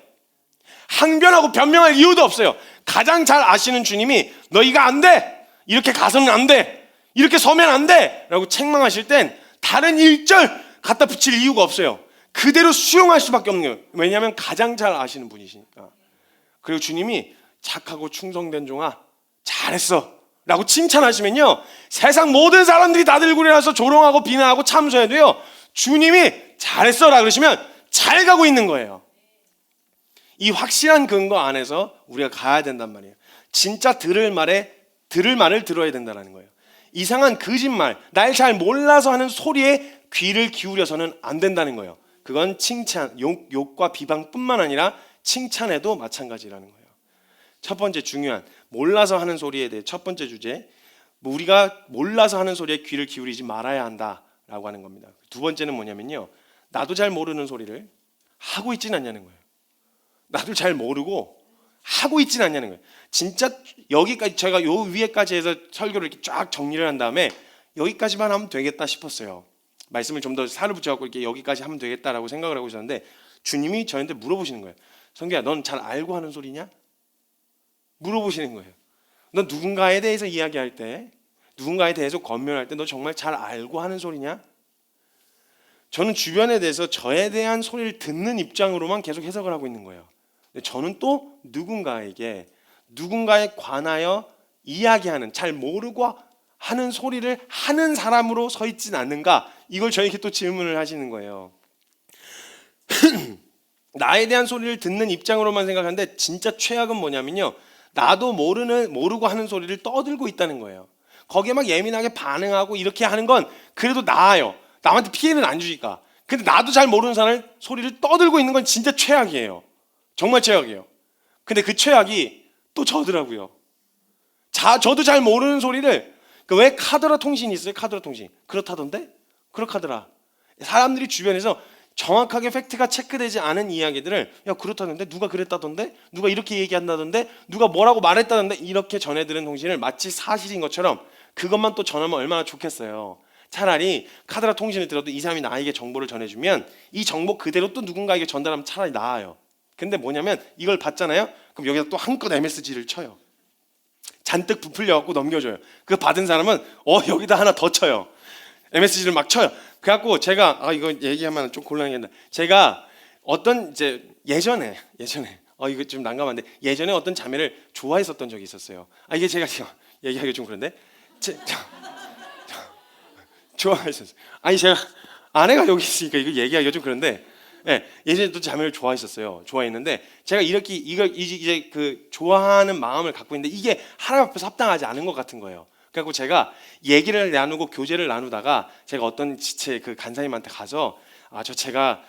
항변하고 변명할 이유도 없어요. 가장 잘 아시는 주님이 너희가 안 돼, 이렇게 가서는 안 돼, 이렇게 서면 안 돼 라고 책망하실 땐 다른 일절 갖다 붙일 이유가 없어요. 그대로 수용할 수밖에 없는 거예요. 왜냐하면 가장 잘 아시는 분이시니까. 그리고 주님이 착하고 충성된 종아 잘했어 라고 칭찬하시면요, 세상 모든 사람들이 다들 일어나서 조롱하고 비난하고 참소해도요, 주님이 잘했어 라고 그러시면 잘 가고 있는 거예요. 이 확실한 근거 안에서 우리가 가야 된단 말이에요. 진짜 들을 말을 들어야 된다는 거예요. 이상한 거짓말, 날 잘 몰라서 하는 소리에 귀를 기울여서는 안 된다는 거예요. 그건 칭찬, 욕과 비방뿐만 아니라 칭찬에도 마찬가지라는 거예요. 첫 번째 중요한 몰라서 하는 소리에 대해 첫 번째 주제, 우리가 몰라서 하는 소리에 귀를 기울이지 말아야 한다라고 하는 겁니다. 두 번째는 뭐냐면요, 나도 잘 모르는 소리를 하고 있지는 않냐는 거예요. 나도 잘 모르고 하고 있지는 않냐는 거예요. 진짜 여기까지, 제가 요 위에까지 해서 설교를 이렇게 쫙 정리를 한 다음에 여기까지만 하면 되겠다 싶었어요. 말씀을 좀 더 살을 붙여갖고 이렇게 여기까지 하면 되겠다라고 생각을 하고 있었는데 주님이 저한테 물어보시는 거예요. 성규야, 넌 잘 알고 하는 소리냐? 물어보시는 거예요. 넌 누군가에 대해서 이야기할 때, 누군가에 대해서 권면할 때 너 정말 잘 알고 하는 소리냐? 저는 주변에 대해서 저에 대한 소리를 듣는 입장으로만 계속 해석을 하고 있는 거예요. 근데 저는 또 누군가에 관하여 이야기하는, 잘 모르고 하는 소리를 하는 사람으로 서 있진 않는가? 이걸 저에게 또 질문을 하시는 거예요. 나에 대한 소리를 듣는 입장으로만 생각하는데 진짜 최악은 뭐냐면요, 나도 모르고 하는 소리를 떠들고 있다는 거예요. 거기에 막 예민하게 반응하고 이렇게 하는 건 그래도 나아요. 남한테 피해는 안 주니까. 근데 나도 잘 모르는 사람의 소리를 떠들고 있는 건 진짜 최악이에요. 정말 최악이에요. 근데 그 최악이 또 저더라고요. 저도 잘 모르는 소리를, 왜 카더라 통신이 있어요? 카더라 통신. 그렇다던데? 그렇다더라. 사람들이 주변에서 정확하게 팩트가 체크되지 않은 이야기들을, 야 그렇다던데? 누가 그랬다던데? 누가 이렇게 얘기한다던데? 누가 뭐라고 말했다던데? 이렇게 전해들은 통신을 마치 사실인 것처럼 그것만 또 전하면 얼마나 좋겠어요. 차라리 카더라 통신을 들어도 이 사람이 나에게 정보를 전해주면 이 정보 그대로 또 누군가에게 전달하면 차라리 나아요. 근데 뭐냐면 이걸 받잖아요. 그럼 여기다 또 한껏 MSG를 쳐요. 잔뜩 부풀려갖고 넘겨줘요. 그 받은 사람은 여기다 하나 더 쳐요. MSG를 막 쳐요. 그래갖고 제가 이거 얘기하면 좀 곤란하겠다. 제가 어떤 예전에 이거 좀 난감한데, 예전에 어떤 자매를 좋아했었던 적이 있었어요. 이게 제가 얘기하기 좀 그런데 좋아했었어요. 제가 아내가 여기 있으니까 이거 얘기하기가 좀 그런데, 예전에 또 자매를 좋아했었어요. 좋아했는데 제가 이렇게 이제 그 좋아하는 마음을 갖고 있는데 이게 하나님 앞에서 합당하지 않은 것 같은 거예요. 그래서 제가 얘기를 나누고 교제를 나누다가 제가 어떤 지체 그 간사님한테 가서 제가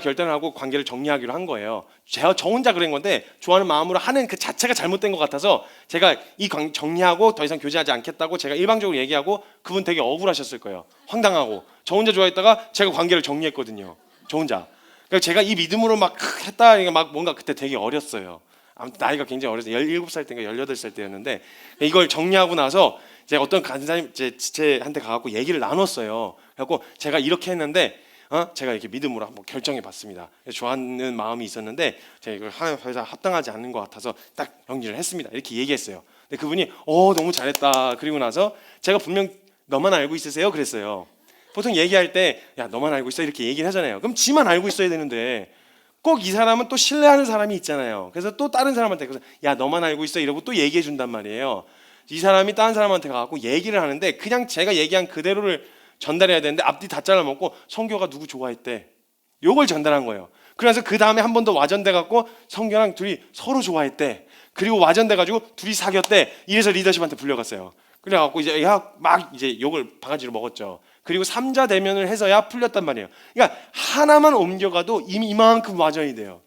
결단을 하고 관계를 정리하기로 한 거예요. 저 혼자 그런 건데 좋아하는 마음으로 하는 그 자체가 잘못된 것 같아서 제가 이 정리하고 더 이상 교제하지 않겠다고 제가 일방적으로 얘기하고, 그분 되게 억울하셨을 거예요. 황당하고. 저 혼자 좋아했다가 제가 관계를 정리했거든요. 저 혼자. 그러니까 제가 이 믿음으로 막 했다, 막 뭔가 그때 되게 어렸어요. 아무튼 나이가 굉장히 어려서 17살 때인가 18살 때였는데, 이걸 정리하고 나서 제가 어떤 간사님 지체한테 가갖고 얘기를 나눴어요. 그래갖고 제가 이렇게 했는데 제가 이렇게 믿음으로 한번 결정해 봤습니다. 좋아하는 마음이 있었는데 제가 이걸 하면서 합당하지 않는 것 같아서 딱 정리를 했습니다. 이렇게 얘기했어요. 근데 그분이 너무 잘했다. 그리고 나서 제가 분명 너만 알고 있으세요? 그랬어요. 보통 얘기할 때 야 너만 알고 있어 이렇게 얘기를 하잖아요. 그럼 지만 알고 있어야 되는데 꼭 이 사람은 또 신뢰하는 사람이 있잖아요. 그래서 또 다른 사람한테 야 너만 알고 있어 이러고 또 얘기해 준단 말이에요. 이 사람이 다른 사람한테 가고 얘기를 하는데 그냥 제가 얘기한 그대로를 전달해야 되는데 앞뒤 다 잘라먹고 성교가 누구 좋아했대, 요걸 전달한 거예요. 그래서 그 다음에 한 번 더 와전돼 갖고 성교랑 둘이 서로 좋아했대, 그리고 와전돼 가지고 둘이 사귀었대. 이래서 리더십한테 불려갔어요. 그래갖고 이제 막 이제 욕을 바가지로 먹었죠. 그리고 3자 대면을 해서야 풀렸단 말이에요. 그러니까 하나만 옮겨가도 이미 이만큼 와전이 돼요.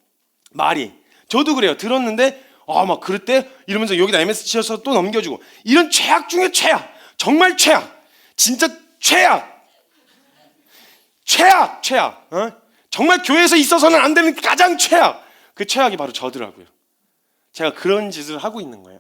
말이. 저도 그래요. 들었는데 막 그랬대 이러면서 여기다 MS 치어서 또 넘겨주고, 이런 최악 중에 최악, 정말 최악, 진짜 최악. 정말 교회에서 있어서는 안 되는 가장 최악. 그 최악이 바로 저더라고요. 제가 그런 짓을 하고 있는 거예요.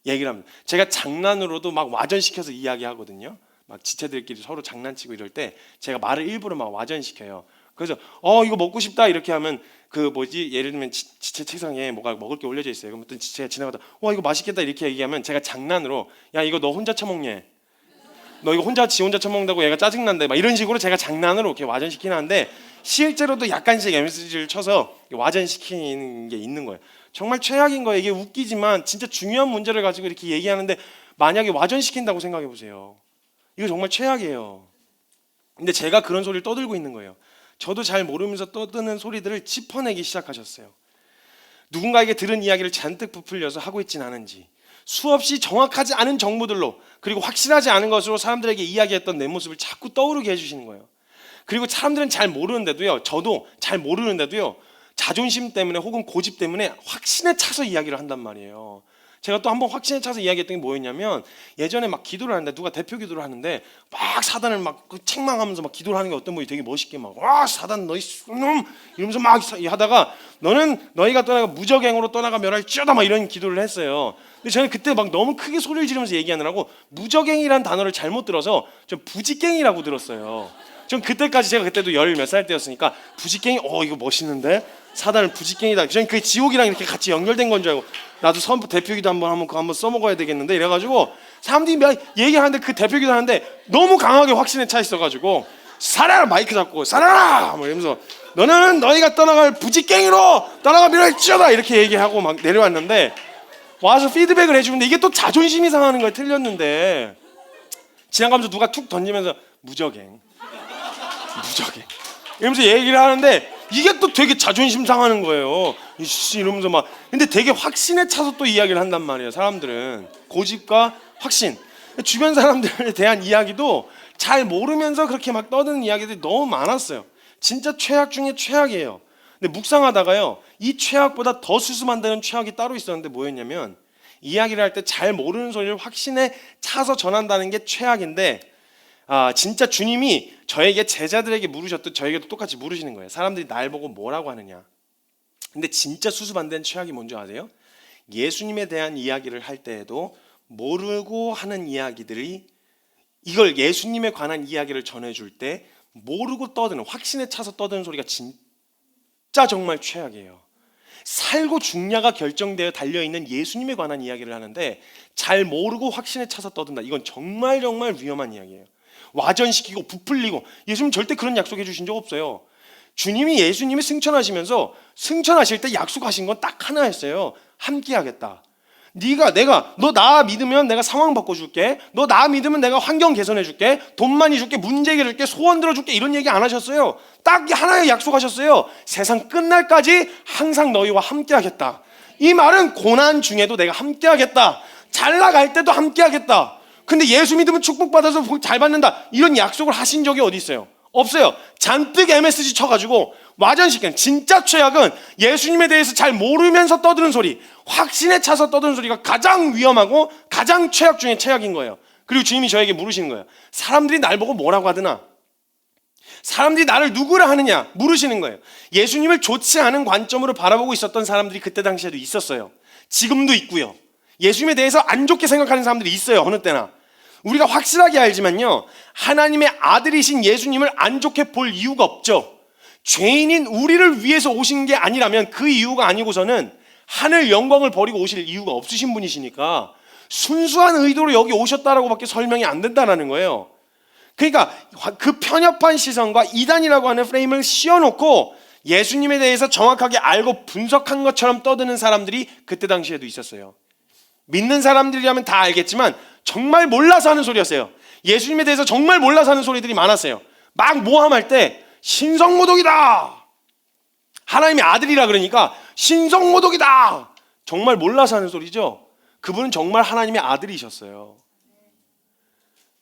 얘기를 합니다. 제가 장난으로도 막 와전시켜서 이야기하거든요. 막 지체들끼리 서로 장난치고 이럴 때 제가 말을 일부러 막 와전시켜요. 그래서 이거 먹고 싶다 이렇게 하면 예를 들면 지체 책상에 뭐가 먹을 게 올려져 있어요. 그럼 어떤 지체가 지나가다 이거 맛있겠다 이렇게 얘기하면 제가 장난으로 야 이거 너 혼자 처먹냐, 너 이거 지 혼자 처먹는다고 얘가 짜증난대, 막 이런 식으로 제가 장난으로 이렇게 와전시키는 한데, 실제로도 약간씩 MSG를 쳐서 와전시키는 게 있는 거예요. 정말 최악인 거예요. 이게 웃기지만 진짜 중요한 문제를 가지고 이렇게 얘기하는데 만약에 와전시킨다고 생각해 보세요. 이거 정말 최악이에요. 근데 제가 그런 소리를 떠들고 있는 거예요. 저도 잘 모르면서 떠드는 소리들을 짚어내기 시작하셨어요. 누군가에게 들은 이야기를 잔뜩 부풀려서 하고 있진 않은지, 수없이 정확하지 않은 정보들로 그리고 확실하지 않은 것으로 사람들에게 이야기했던 내 모습을 자꾸 떠오르게 해주시는 거예요. 그리고 사람들은 잘 모르는데도요, 저도 잘 모르는데도요, 자존심 때문에 혹은 고집 때문에 확신에 차서 이야기를 한단 말이에요. 제가 또 한번 확신에 차서 이야기했던 게 뭐였냐면, 예전에 막 기도를 하는데 누가 대표 기도를 하는데 막 사단을 막 책망하면서 막 기도를 하는 게 어떤 분이 되게 멋있게 막 사단 너희 놈 이러면서 막 하다가 너희가 떠나가 무적행으로 떠나가 멸할지어다 막 이런 기도를 했어요. 근데 저는 그때 막 너무 크게 소리를 지르면서 얘기하느라고 무적행이라는 단어를 잘못 들어서 좀 부직갱이라고 들었어요. 전 그때까지 제가 그때도 10 몇 살 때였으니까 부직갱이 이거 멋있는데 사단을 부직갱이다. 저는 그게 지옥이랑 이렇게 같이 연결된 건 줄 알고 나도 선부 대표기도 하면 그거 한번 써먹어야 되겠는데 이래가지고 사람들이 얘기하는데 그 대표기도 하는데 너무 강하게 확신에 차 있어가지고 살아라 마이크 잡고 살아라 뭐 이러면서 너는 너희가 떠나갈 부지깽이로 떠나가밀어지어다 이렇게 얘기하고 막 내려왔는데 와서 피드백을 해주는데 이게 또 자존심이 상하는 거예요. 틀렸는데 지나가면서 누가 툭 던지면서 무적행 이러면서 얘기를 하는데 이게 또 되게 자존심 상하는 거예요. 이러면서 막 근데 되게 확신에 차서 또 이야기를 한단 말이에요. 사람들은 고집과 확신. 주변 사람들에 대한 이야기도 잘 모르면서 그렇게 막 떠드는 이야기들이 너무 많았어요. 진짜 최악 중에 최악이에요. 근데 묵상하다가요, 이 최악보다 더 수습한다는 최악이 따로 있었는데 뭐였냐면 이야기를 할 때 잘 모르는 소리를 확신에 차서 전한다는 게 최악인데 진짜 주님이 저에게 제자들에게 물으셨듯 저에게도 똑같이 물으시는 거예요. 사람들이 날 보고 뭐라고 하느냐. 근데 진짜 수습 안 된 최악이 뭔지 아세요? 예수님에 대한 이야기를 할 때에도 모르고 하는 이야기들이 이걸 예수님에 관한 이야기를 전해줄 때 모르고 떠드는 확신에 차서 떠드는 소리가 진짜 정말 최악이에요. 살고 죽냐가 결정되어 달려있는 예수님에 관한 이야기를 하는데 잘 모르고 확신에 차서 떠든다. 이건 정말 정말 위험한 이야기예요. 와전시키고 부풀리고 예수님 절대 그런 약속해 주신 적 없어요. 주님이 예수님이 승천하시면서 승천하실 때 약속하신 건 딱 하나였어요. 함께 하겠다. 너 나 믿으면 내가 상황 바꿔줄게. 너 나 믿으면 내가 환경 개선해줄게. 돈 많이 줄게. 문제 해결해줄게. 소원 들어줄게. 이런 얘기 안 하셨어요. 딱 하나의 약속하셨어요. 세상 끝날까지 항상 너희와 함께 하겠다. 이 말은 고난 중에도 내가 함께 하겠다. 잘 나갈 때도 함께 하겠다. 근데 예수 믿으면 축복받아서 잘 받는다. 이런 약속을 하신 적이 어디 있어요? 없어요. 잔뜩 MSG 쳐가지고 와전시키는 진짜 최악은 예수님에 대해서 잘 모르면서 떠드는 소리, 확신에 차서 떠드는 소리가 가장 위험하고 가장 최악 중에 최악인 거예요. 그리고 주님이 저에게 물으시는 거예요. 사람들이 날 보고 뭐라고 하드나? 사람들이 나를 누구라 하느냐? 물으시는 거예요. 예수님을 좋지 않은 관점으로 바라보고 있었던 사람들이 그때 당시에도 있었어요. 지금도 있고요. 예수님에 대해서 안 좋게 생각하는 사람들이 있어요. 어느 때나. 우리가 확실하게 알지만요, 하나님의 아들이신 예수님을 안 좋게 볼 이유가 없죠. 죄인인 우리를 위해서 오신 게 아니라면 그 이유가 아니고서는 하늘 영광을 버리고 오실 이유가 없으신 분이시니까 순수한 의도로 여기 오셨다라고밖에 설명이 안 된다는 거예요. 그러니까 그 편협한 시선과 이단이라고 하는 프레임을 씌워놓고 예수님에 대해서 정확하게 알고 분석한 것처럼 떠드는 사람들이 그때 당시에도 있었어요. 믿는 사람들이라면 다 알겠지만 정말 몰라서 하는 소리였어요. 예수님에 대해서 정말 몰라서 하는 소리들이 많았어요. 막 모함할 때 신성모독이다. 하나님의 아들이라 그러니까 신성모독이다. 정말 몰라서 하는 소리죠. 그분은 정말 하나님의 아들이셨어요.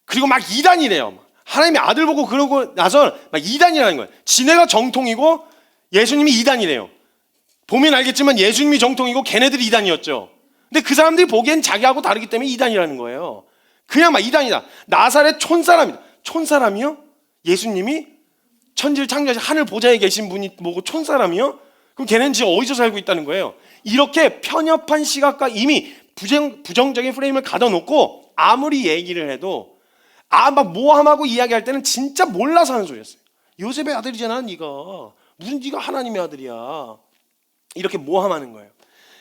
그리고 막 이단이래요. 하나님의 아들 보고 그러고 나서 막 이단이라는 거예요. 지네가 정통이고 예수님이 이단이래요. 보면 알겠지만 예수님이 정통이고 걔네들이 이단이었죠. 근데 그 사람들이 보기엔 자기하고 다르기 때문에 이단이라는 거예요. 그냥 막 이단이다. 나사렛 촌사람이다. 촌사람이요? 예수님이 천지를 창조하신 하늘 보좌에 계신 분이 뭐고 촌사람이요? 그럼 걔네는 지금 어디서 살고 있다는 거예요? 이렇게 편협한 시각과 이미 부정적인 프레임을 가둬놓고 아무리 얘기를 해도 막 모함하고 이야기할 때는 진짜 몰라서 하는 소리였어요. 요셉의 아들이잖아 네가. 무슨 네가 하나님의 아들이야. 이렇게 모함하는 거예요.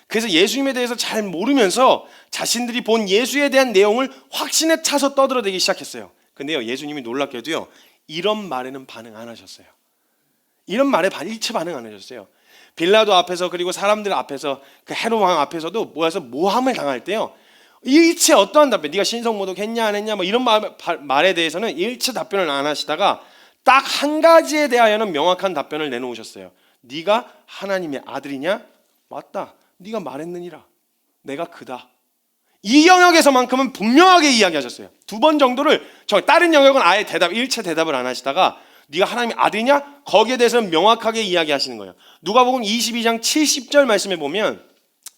그래서 예수님에 대해서 잘 모르면서 자신들이 본 예수에 대한 내용을 확신에 차서 떠들어대기 시작했어요. 근데요, 예수님이 놀랍게도요, 이런 말에는 반응 안 하셨어요. 이런 말에 일체 반응 안 하셨어요. 빌라도 앞에서 그리고 사람들 앞에서 그 헤롯 왕 앞에서도 모여서 모함을 당할 때요, 일체 어떠한 답변, 네가 신성모독 했냐 안 했냐 뭐 이런 말에 대해서는 일체 답변을 안 하시다가 딱 한 가지에 대하여는 명확한 답변을 내놓으셨어요. 네가 하나님의 아들이냐? 맞다. 네가 말했느니라. 내가 그다. 이 영역에서만큼은 분명하게 이야기하셨어요. 두 번 정도를 다른 영역은 아예 일체 대답을 안 하시다가 네가 하나님의 아들이냐? 거기에 대해서는 명확하게 이야기하시는 거예요. 누가복음 22장 70절 말씀에 보면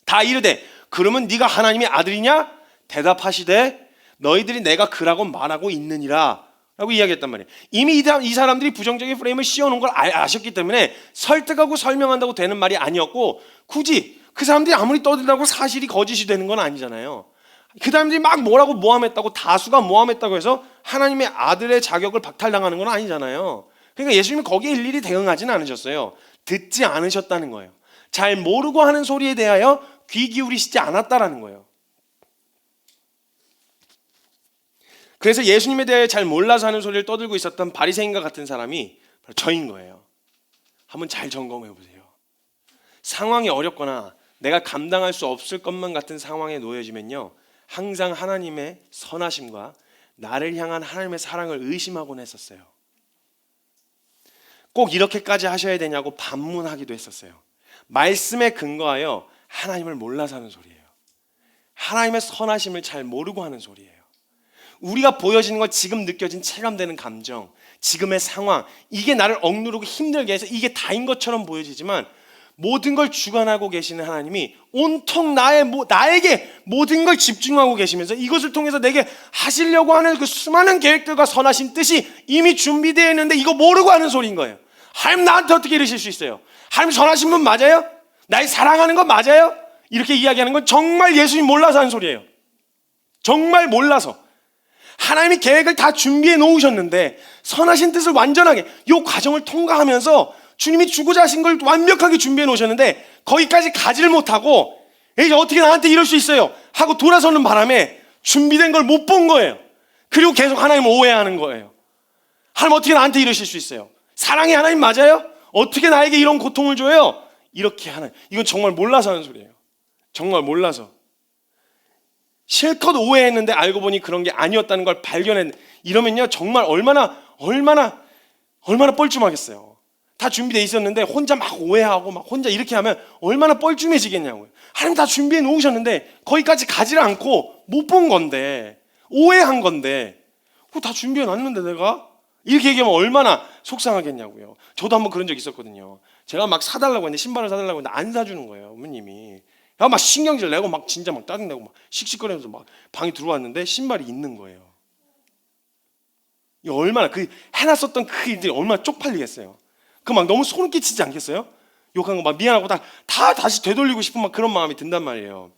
다 이르되 그러면 네가 하나님의 아들이냐? 대답하시되 너희들이 내가 그라고 말하고 있느니라 라고 이야기했단 말이에요. 이미 이 사람들이 부정적인 프레임을 씌워놓은 걸 아셨기 때문에 설득하고 설명한다고 되는 말이 아니었고, 굳이 그 사람들이 아무리 떠들다고 사실이 거짓이 되는 건 아니잖아요. 그 사람들이 막 뭐라고 모함했다고 다수가 모함했다고 해서 하나님의 아들의 자격을 박탈당하는 건 아니잖아요. 그러니까 예수님이 거기에 일일이 대응하지는 않으셨어요. 듣지 않으셨다는 거예요. 잘 모르고 하는 소리에 대하여 귀 기울이시지 않았다라는 거예요. 그래서 예수님에 대해 잘 몰라서 하는 소리를 떠들고 있었던 바리새인과 같은 사람이 바로 저인 거예요. 한번 잘 점검해 보세요. 상황이 어렵거나 내가 감당할 수 없을 것만 같은 상황에 놓여지면요, 항상 하나님의 선하심과 나를 향한 하나님의 사랑을 의심하곤 했었어요. 꼭 이렇게까지 하셔야 되냐고 반문하기도 했었어요. 말씀에 근거하여 하나님을 몰라서 하는 소리예요. 하나님의 선하심을 잘 모르고 하는 소리예요. 우리가 보여지는 것, 지금 느껴진 체감되는 감정, 지금의 상황, 이게 나를 억누르고 힘들게 해서 이게 다인 것처럼 보여지지만 모든 걸 주관하고 계시는 하나님이 온통 나에게 모든 걸 집중하고 계시면서 이것을 통해서 내게 하시려고 하는 그 수많은 계획들과 선하신 뜻이 이미 준비되어 있는데 이거 모르고 하는 소리인 거예요. 하나님 나한테 어떻게 이러실 수 있어요? 하나님 선하신 분 맞아요? 날 사랑하는 거 맞아요? 이렇게 이야기하는 건 정말 예수님 몰라서 하는 소리예요. 정말 몰라서. 하나님이 계획을 다 준비해 놓으셨는데 선하신 뜻을 완전하게 이 과정을 통과하면서 주님이 주고자 하신 걸 완벽하게 준비해 놓으셨는데 거기까지 가지를 못하고 이제 어떻게 나한테 이럴 수 있어요? 하고 돌아서는 바람에 준비된 걸 못 본 거예요. 그리고 계속 하나님을 오해하는 거예요. 하나님 어떻게 나한테 이러실 수 있어요? 사랑의 하나님 맞아요? 어떻게 나에게 이런 고통을 줘요? 이렇게 하나님, 이건 정말 몰라서 하는 소리예요. 정말 몰라서. 실컷 오해했는데 알고 보니 그런 게 아니었다는 걸 발견했는데 이러면요 정말 얼마나 뻘쭘하겠어요. 다 준비되어 있었는데 혼자 막 오해하고 막 혼자 이렇게 하면 얼마나 뻘쭘해지겠냐고요. 하나님 다 준비해 놓으셨는데 거기까지 가지를 않고 못 본 건데, 오해한 건데 그거 다 준비해 놨는데 내가 이렇게 얘기하면 얼마나 속상하겠냐고요. 저도 한번 그런 적 있었거든요. 제가 막 사달라고 했는데, 신발을 사달라고 했는데 안 사주는 거예요, 어머님이. 막 신경질 내고 막 진짜 막 짜증내고 막 씩씩거리면서 막 방에 들어왔는데 신발이 있는 거예요. 이 얼마나 그 해놨었던 그 일들이 얼마나 쪽팔리겠어요. 그 막 너무 소름 끼치지 않겠어요? 욕한 거 막 미안하고 다 다시 되돌리고 싶은 막 그런 마음이 든단 말이에요.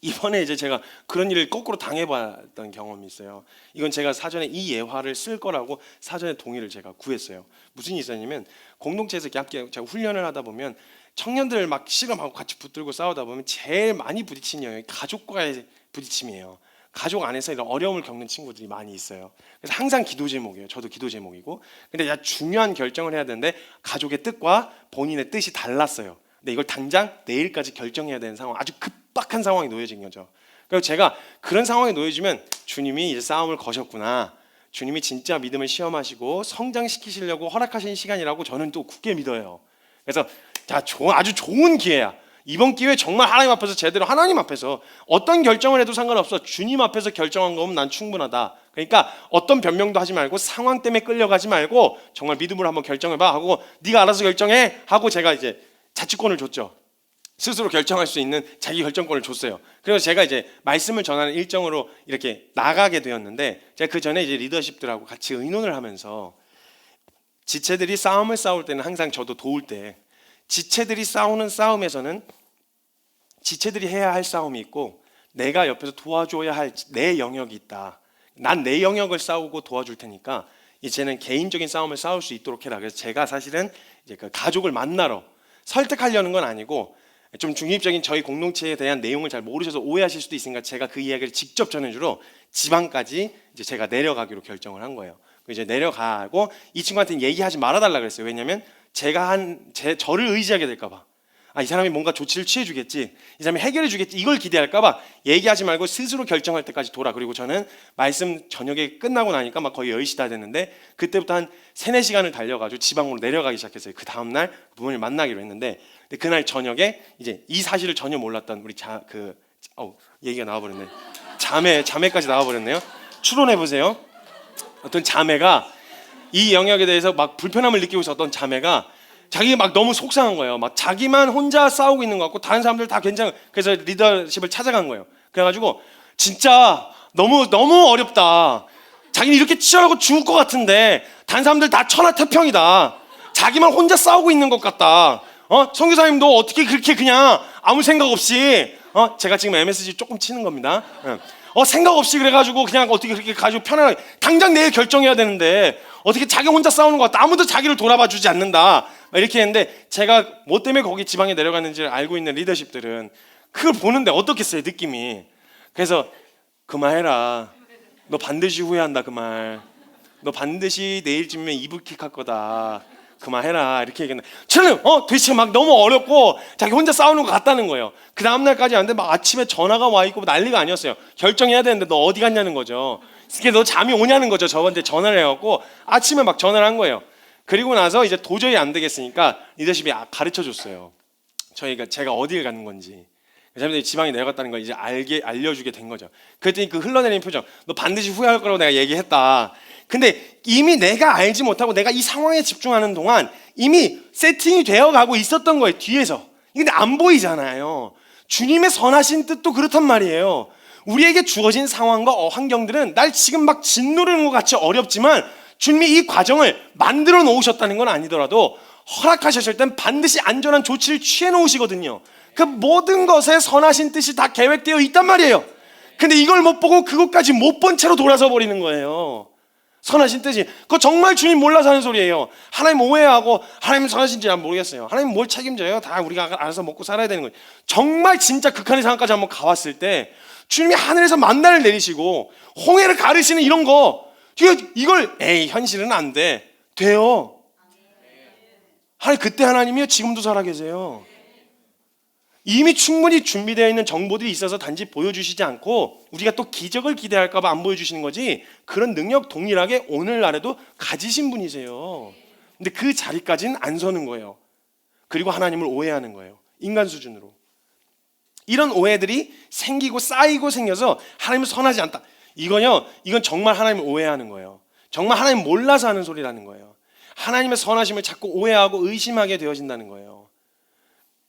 이번에 이제 제가 그런 일을 거꾸로 당해봤던 경험이 있어요. 이건 제가 사전에 이 예화를 쓸 거라고 사전에 동의를 제가 구했어요. 무슨 일이 있었냐면 공동체에서 함께 제가 훈련을 하다 보면 청년들 막 씨름하고 같이 붙들고 싸우다 보면 제일 많이 부딪히는 영역이 가족과의 부딪힘이에요. 가족 안에서 이런 어려움을 겪는 친구들이 많이 있어요. 그래서 항상 기도 제목이에요. 저도 기도 제목이고. 근데 중요한 결정을 해야 되는데 가족의 뜻과 본인의 뜻이 달랐어요. 근데 이걸 당장 내일까지 결정해야 되는 상황, 아주 급박한 상황이 놓여진 거죠. 그래서 제가 그런 상황에 놓여지면 주님이 이제 싸움을 거셨구나, 주님이 진짜 믿음을 시험하시고 성장시키시려고 허락하신 시간이라고 저는 또 굳게 믿어요. 그래서 아주 좋은 기회야. 이번 기회에 정말 하나님 앞에서 제대로, 하나님 앞에서 어떤 결정을 해도 상관없어. 주님 앞에서 결정한 거면 난 충분하다. 그러니까 어떤 변명도 하지 말고 상황 때문에 끌려가지 말고 정말 믿음으로 한번 결정해봐 하고, 네가 알아서 결정해 하고 제가 이제 자치권을 줬죠. 스스로 결정할 수 있는 자기 결정권을 줬어요. 그래서 제가 이제 말씀을 전하는 일정으로 이렇게 나가게 되었는데, 제가 그 전에 이제 리더십들하고 같이 의논을 하면서 지체들이 싸움을 싸울 때는 항상 저도 도울 때, 지체들이 싸우는 싸움에서는 지체들이 해야 할 싸움이 있고 내가 옆에서 도와줘야 할 내 영역이 있다. 난 내 영역을 싸우고 도와줄 테니까 이제는 개인적인 싸움을 싸울 수 있도록 해라. 그래서 제가 사실은 이제 그 가족을 만나러 설득하려는 건 아니고, 좀 중립적인 저희 공동체에 대한 내용을 잘 모르셔서 오해하실 수도 있으니까 제가 그 이야기를 직접 전해주러 지방까지 이제 제가 내려가기로 결정을 한 거예요. 이제 내려가고 이 친구한테는 얘기하지 말아달라 그랬어요. 왜냐면 제가 저를 의지하게 될까봐, 이 사람이 뭔가 조치를 취해주겠지, 이 사람이 해결해주겠지, 이걸 기대할까봐 얘기하지 말고 스스로 결정할 때까지 돌아. 그리고 저는 말씀 저녁에 끝나고 나니까 막 거의 10시 다 됐는데 그때부터 한 3-4시간을 달려가지고 지방으로 내려가기 시작했어요. 그 다음날 부모님을 만나기로 했는데, 근데 그날 저녁에 이제 이 사실을 전혀 몰랐던 우리 얘기가 나와버렸네. 자매까지 나와버렸네요. 추론해보세요. 어떤 자매가 이 영역에 대해서 막 불편함을 느끼고 있었던 자매가 자기가 막 너무 속상한 거예요. 막 자기만 혼자 싸우고 있는 것 같고 다른 사람들 다 괜찮아. 그래서 리더십을 찾아간 거예요. 그래가지고 진짜 너무 어렵다. 자기는 이렇게 치열하고 죽을 것 같은데 다른 사람들 다 천하태평이다. 자기만 혼자 싸우고 있는 것 같다. 선교사님도 어떻게 그렇게 그냥 아무 생각 없이, 제가 지금 MSG 조금 치는 겁니다. 생각 없이 그래가지고 그냥 어떻게 그렇게 가지고 편안하게 당장 내일 결정해야 되는데 어떻게 자기 혼자 싸우는 것 같다. 아무도 자기를 돌아봐 주지 않는다. 이렇게 했는데, 제가 뭐 때문에 거기 지방에 내려갔는지를 알고 있는 리더십들은 그걸 보는데 어떻겠어요, 느낌이. 그래서 그만해라. 너 반드시 후회한다 그 말. 너 반드시 내일쯤이면 이불킥 할 거다. 그만해라 이렇게 얘기했는데 저는 도대체 막 너무 어렵고 자기 혼자 싸우는 것 같다는 거예요. 그 다음날까지 안 돼. 막 아침에 전화가 와 있고 난리가 아니었어요. 결정해야 되는데 너 어디 갔냐는 거죠. 그게 너 잠이 오냐는 거죠. 저한테 전화를 해갖고 아침에 막 전화를 한 거예요. 그리고 나서 이제 도저히 안 되겠으니까 리더십이 가르쳐 줬어요. 제가 어디를 가는 건지. 잘못된 지방에 내려갔다는 걸 이제 알려주게 된 거죠. 그랬더니 그 흘러내리는 표정, 너 반드시 후회할 거라고 내가 얘기했다. 근데 이미 내가 알지 못하고 내가 이 상황에 집중하는 동안 이미 세팅이 되어 가고 있었던 거예요, 뒤에서. 근데 안 보이잖아요. 주님의 선하신 뜻도 그렇단 말이에요. 우리에게 주어진 상황과 환경들은 날 지금 막 짓누르는 것 같이 어렵지만 주님이 이 과정을 만들어 놓으셨다는 건 아니더라도 허락하셨을 땐 반드시 안전한 조치를 취해 놓으시거든요. 그 모든 것에 선하신 뜻이 다 계획되어 있단 말이에요. 근데 이걸 못 보고 그것까지 못 본 채로 돌아서 버리는 거예요. 선하신 뜻이. 그거 정말 주님 몰라서 하는 소리예요. 하나님 오해하고 하나님 선하신지 난 모르겠어요. 하나님 뭘 책임져요? 다 우리가 알아서 먹고 살아야 되는 거예요. 정말 진짜 극한의 상황까지 한번 가봤을 때 주님이 하늘에서 만나를 내리시고 홍해를 가르시는 이런 거 이걸 현실은 안 돼. 돼요. 그때 하나님이요 지금도 살아계세요. 이미 충분히 준비되어 있는 정보들이 있어서 단지 보여주시지 않고 우리가 또 기적을 기대할까 봐 안 보여주시는 거지, 그런 능력 동일하게 오늘날에도 가지신 분이세요. 근데 그 자리까지는 안 서는 거예요. 그리고 하나님을 오해하는 거예요. 인간 수준으로. 이런 오해들이 생기고 쌓이고 생겨서 하나님은 선하지 않다. 이건 정말 하나님을 오해하는 거예요. 정말 하나님 몰라서 하는 소리라는 거예요. 하나님의 선하심을 자꾸 오해하고 의심하게 되어진다는 거예요.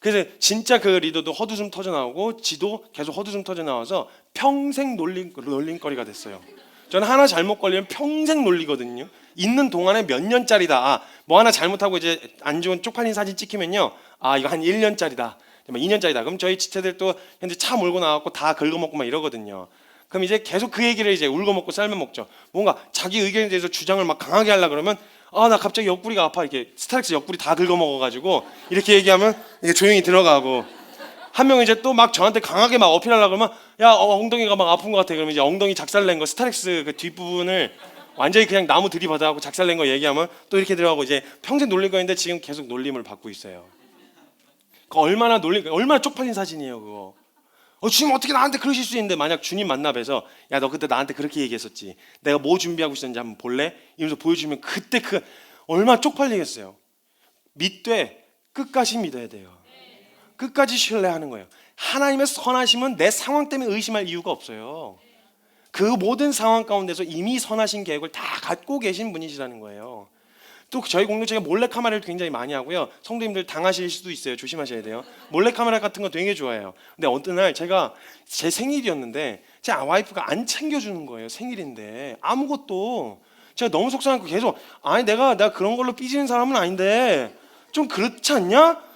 그래서 진짜 그 리더도 헛웃음 터져 나오고 지도 계속 헛웃음 터져 나와서 평생 놀림거리가 됐어요. 저는 하나 잘못 걸리면 평생 놀리거든요. 있는 동안에 몇 년짜리다. 뭐 하나 잘못하고 이제 안 좋은 쪽팔린 사진 찍히면요, 이거 한 1년짜리다, 2년짜리다. 그럼 저희 지체들도 현재 차 몰고 나왔고 다 긁어먹고 막 이러거든요. 그럼 이제 계속 그 얘기를 이제 울고먹고 쌀며 먹죠. 뭔가 자기 의견에 대해서 주장을 막 강하게 하려고 그러면 나 갑자기 옆구리가 아파. 이렇게 스타렉스 옆구리 다 긁어먹어가지고 이렇게 얘기하면 이게 조용히 들어가고, 한 명은 이제 또 막 저한테 강하게 막 어필하려고 그러면 야 엉덩이가 막 아픈 것 같아. 그러면 이제 엉덩이 작살낸 거 스타렉스 그 뒷부분을 완전히 그냥 나무 들이받아갖고 작살낸 거 얘기하면 또 이렇게 들어가고, 이제 평생 놀릴 거였는데 지금 계속 놀림을 받고 있어요. 얼마나 쪽팔린 사진이에요 그거. 주님 어떻게 나한테 그러실 수 있는데, 만약 주님 만나 뵈서 야 너 그때 나한테 그렇게 얘기했었지, 내가 뭐 준비하고 있었는지 한번 볼래? 이러면서 보여주면 그때 얼마나 쪽팔리겠어요. 믿되 끝까지 믿어야 돼요. 끝까지 신뢰하는 거예요. 하나님의 선하심은 내 상황 때문에 의심할 이유가 없어요. 그 모든 상황 가운데서 이미 선하신 계획을 다 갖고 계신 분이시라는 거예요. 또 저희 공동체가 몰래카메라를 굉장히 많이 하고요. 성도님들 당하실 수도 있어요. 조심하셔야 돼요. 몰래카메라 같은 거 되게 좋아해요. 근데 어느 날 제 생일이었는데 제 와이프가 안 챙겨주는 거예요. 생일인데 아무것도. 제가 너무 속상하고 계속 내가 그런 걸로 삐지는 사람은 아닌데 좀 그렇지 않냐?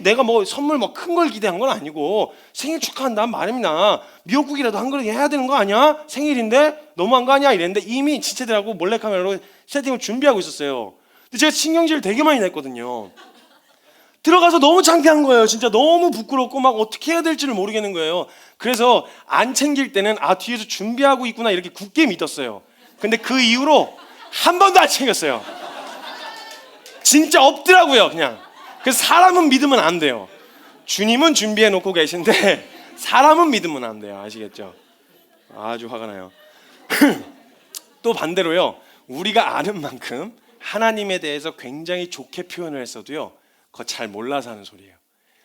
내가 뭐 선물 뭐 큰 걸 기대한 건 아니고 생일 축하한다는 말입니다. 미역국이라도 한 그릇 해야 되는 거 아니야? 생일인데 너무한 거 아니야? 이랬는데 이미 지체들하고 몰래카메라로 세팅을 준비하고 있었어요. 근데 제가 신경질을 되게 많이 냈거든요. 들어가서 너무 창피한 거예요. 진짜 너무 부끄럽고 막 어떻게 해야 될지를 모르겠는 거예요. 그래서 안 챙길 때는 뒤에서 준비하고 있구나 이렇게 굳게 믿었어요. 근데 그 이후로 한 번도 안 챙겼어요. 진짜 없더라고요 그냥. 그래서 사람은 믿으면 안 돼요. 주님은 준비해 놓고 계신데 사람은 믿으면 안 돼요. 아시겠죠? 아주 화가 나요. 또 반대로요, 우리가 아는 만큼 하나님에 대해서 굉장히 좋게 표현을 했어도요, 그거 잘 몰라서 하는 소리예요.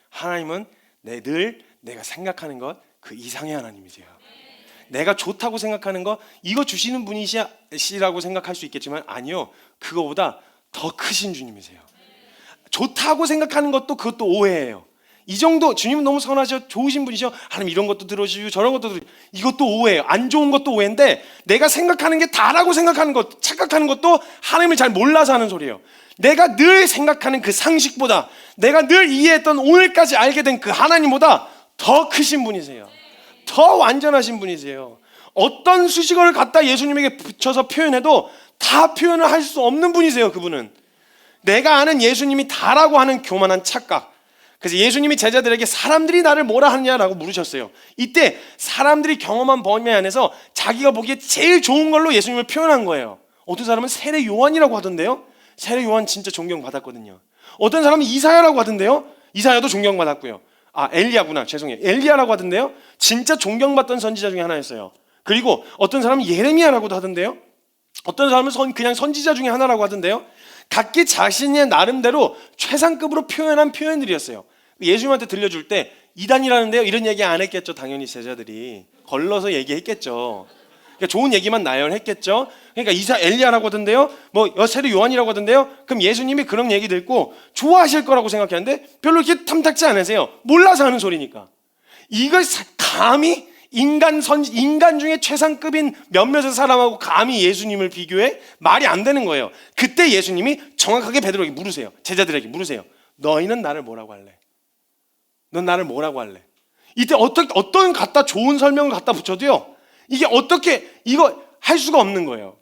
하나님은 늘 내가 생각하는 것 그 이상의 하나님이세요. 내가 좋다고 생각하는 거 이거 주시는 분이시라고 생각할 수 있겠지만 아니요, 그거보다 더 크신 주님이세요. 좋다고 생각하는 것도 그것도 오해예요. 이 정도 주님은 너무 선하셔, 좋으신 분이셔. 하나님 이런 것도 들어주시고 저런 것도 들어주시고, 이것도 오해예요. 안 좋은 것도 오해인데 내가 생각하는 게 다라고 생각하는 것, 착각하는 것도 하나님을 잘 몰라서 하는 소리예요. 내가 늘 생각하는 그 상식보다, 내가 늘 이해했던 오늘까지 알게 된 그 하나님보다 더 크신 분이세요. 더 완전하신 분이세요. 어떤 수식어를 갖다 예수님에게 붙여서 표현해도 다 표현을 할 수 없는 분이세요. 그분은 내가 아는 예수님이 다라고 하는 교만한 착각, 그래서 예수님이 제자들에게 사람들이 나를 뭐라 하느냐라고 물으셨어요. 이때 사람들이 경험한 범위 안에서 자기가 보기에 제일 좋은 걸로 예수님을 표현한 거예요. 어떤 사람은 세례 요한이라고 하던데요. 세례 요한 진짜 존경받았거든요. 어떤 사람은 이사야라고 하던데요. 이사야도 존경받았고요. 엘리야구나. 죄송해요. 엘리야라고 하던데요. 진짜 존경받던 선지자 중에 하나였어요. 그리고 어떤 사람은 예레미야라고도 하던데요. 어떤 사람은 그냥 선지자 중에 하나라고 하던데요. 각기 자신의 나름대로 최상급으로 표현한 표현들이었어요. 예수님한테 들려줄 때 이단이라는데요, 이런 얘기 안 했겠죠. 당연히 제자들이 걸러서 얘기했겠죠. 그러니까 좋은 얘기만 나열했겠죠. 그러니까 엘리야라고 하던데요, 세례 요한이라고 하던데요. 그럼 예수님이 그런 얘기 듣고 좋아하실 거라고 생각했는데 별로 이렇게 탐탁지 않으세요. 몰라서 하는 소리니까. 이걸 감히 인간 중에 최상급인 몇몇의 사람하고 감히 예수님을 비교해? 말이 안 되는 거예요. 그때 예수님이 정확하게 베드로에게 물으세요. 제자들에게 물으세요. 너희는 나를 뭐라고 할래? 넌 나를 뭐라고 할래? 이때 어떤 갖다 좋은 설명을 갖다 붙여도요, 이게 어떻게 이거 할 수가 없는 거예요.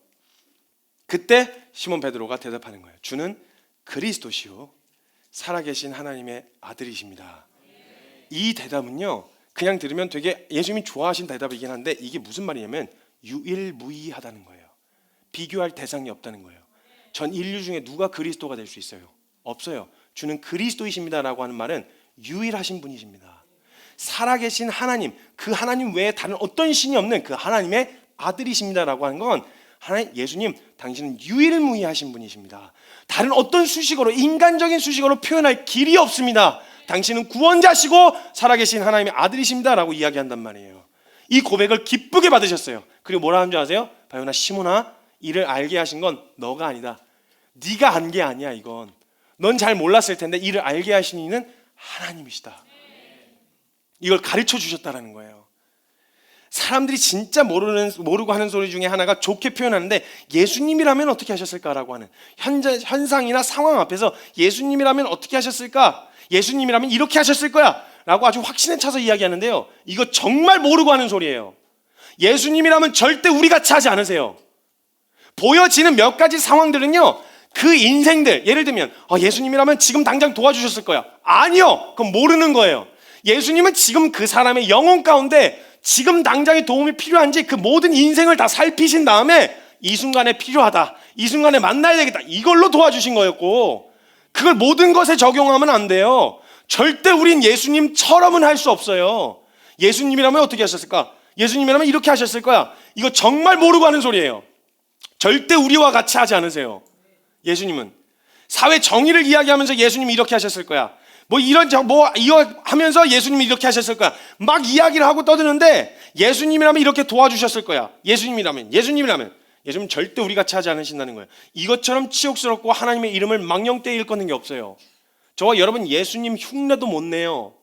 그때 시몬 베드로가 대답하는 거예요. 주는 그리스도시요 살아계신 하나님의 아들이십니다. 이 대답은요, 그냥 들으면 되게 예수님이 좋아하신 대답이긴 한데 이게 무슨 말이냐면 유일무이하다는 거예요. 비교할 대상이 없다는 거예요. 전 인류 중에 누가 그리스도가 될 수 있어요? 없어요. 주는 그리스도이십니다라고 하는 말은 유일하신 분이십니다. 살아계신 하나님, 그 하나님 외에 다른 어떤 신이 없는 그 하나님의 아들이십니다라고 하는 건 하나님, 예수님 당신은 유일무이하신 분이십니다. 다른 어떤 수식어로, 인간적인 수식어로 표현할 길이 없습니다. 당신은 구원자시고 살아계신 하나님의 아들이십니다라고 이야기한단 말이에요. 이 고백을 기쁘게 받으셨어요. 그리고 뭐라 하는 줄 아세요? 바요나 시몬아, 이를 알게 하신 건 너가 아니다. 네가 안 게 아니야. 이건 넌 잘 몰랐을 텐데 이를 알게 하신 이는 하나님이시다. 이걸 가르쳐 주셨다라는 거예요. 사람들이 진짜 모르고 하는 소리 중에 하나가 좋게 표현하는데, 예수님이라면 어떻게 하셨을까라고 하는 현상이나 상황 앞에서 예수님이라면 어떻게 하셨을까? 예수님이라면 이렇게 하셨을 거야 라고 아주 확신에 차서 이야기하는데요, 이거 정말 모르고 하는 소리예요. 예수님이라면 절대 우리같이 하지 않으세요. 보여지는 몇 가지 상황들은요, 그 인생들, 예를 들면 예수님이라면 지금 당장 도와주셨을 거야. 아니요, 그건 모르는 거예요. 예수님은 지금 그 사람의 영혼 가운데 지금 당장의 도움이 필요한지 그 모든 인생을 다 살피신 다음에 이 순간에 필요하다, 이 순간에 만나야 되겠다, 이걸로 도와주신 거였고, 그걸 모든 것에 적용하면 안 돼요. 절대 우린 예수님처럼은 할 수 없어요. 예수님이라면 어떻게 하셨을까? 예수님이라면 이렇게 하셨을 거야. 이거 정말 모르고 하는 소리예요. 절대 우리와 같이 하지 않으세요. 예수님은 사회 정의를 이야기하면서 예수님이 이렇게 하셨을 거야. 이거 하면서 예수님이 이렇게 하셨을 거야. 막 이야기를 하고 떠드는데 예수님이라면 이렇게 도와주셨을 거야. 예수님이라면 절대 우리 같이 하지 않으신다는 거예요. 이것처럼 치욕스럽고 하나님의 이름을 망령되이 일컫는 게 없어요. 저와 여러분 예수님 흉내도 못 내요.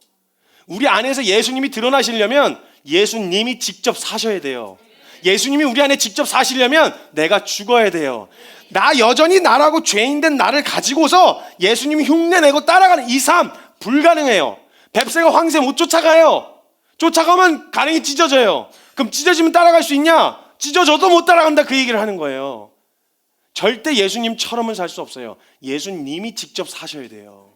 우리 안에서 예수님이 드러나시려면 예수님이 직접 사셔야 돼요. 예수님이 우리 안에 직접 사시려면 내가 죽어야 돼요. 나 여전히 나라고 죄인된 나를 가지고서 예수님이 흉내내고 따라가는 이 삶 불가능해요. 뱁새가 황새 못 쫓아가요. 쫓아가면 가랭이 찢어져요. 그럼 찢어지면 따라갈 수 있냐? 찢어져도 못 따라간다, 그 얘기를 하는 거예요. 절대 예수님처럼은 살 수 없어요. 예수님이 직접 사셔야 돼요.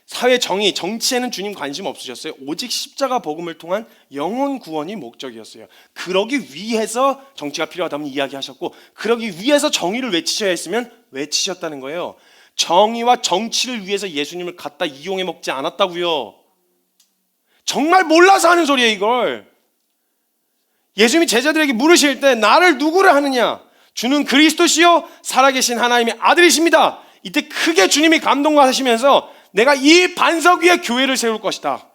사회 정의, 정치에는 주님 관심 없으셨어요. 오직 십자가 복음을 통한 영혼 구원이 목적이었어요. 그러기 위해서 정치가 필요하다면 이야기하셨고, 그러기 위해서 정의를 외치셔야 했으면 외치셨다는 거예요. 정의와 정치를 위해서 예수님을 갖다 이용해 먹지 않았다고요. 정말 몰라서 하는 소리예요, 이걸. 예수님이 제자들에게 물으실 때 나를 누구를 하느냐? 주는 그리스도시요 살아계신 하나님의 아들이십니다. 이때 크게 주님이 감동하시면서 내가 이 반석 위에 교회를 세울 것이다.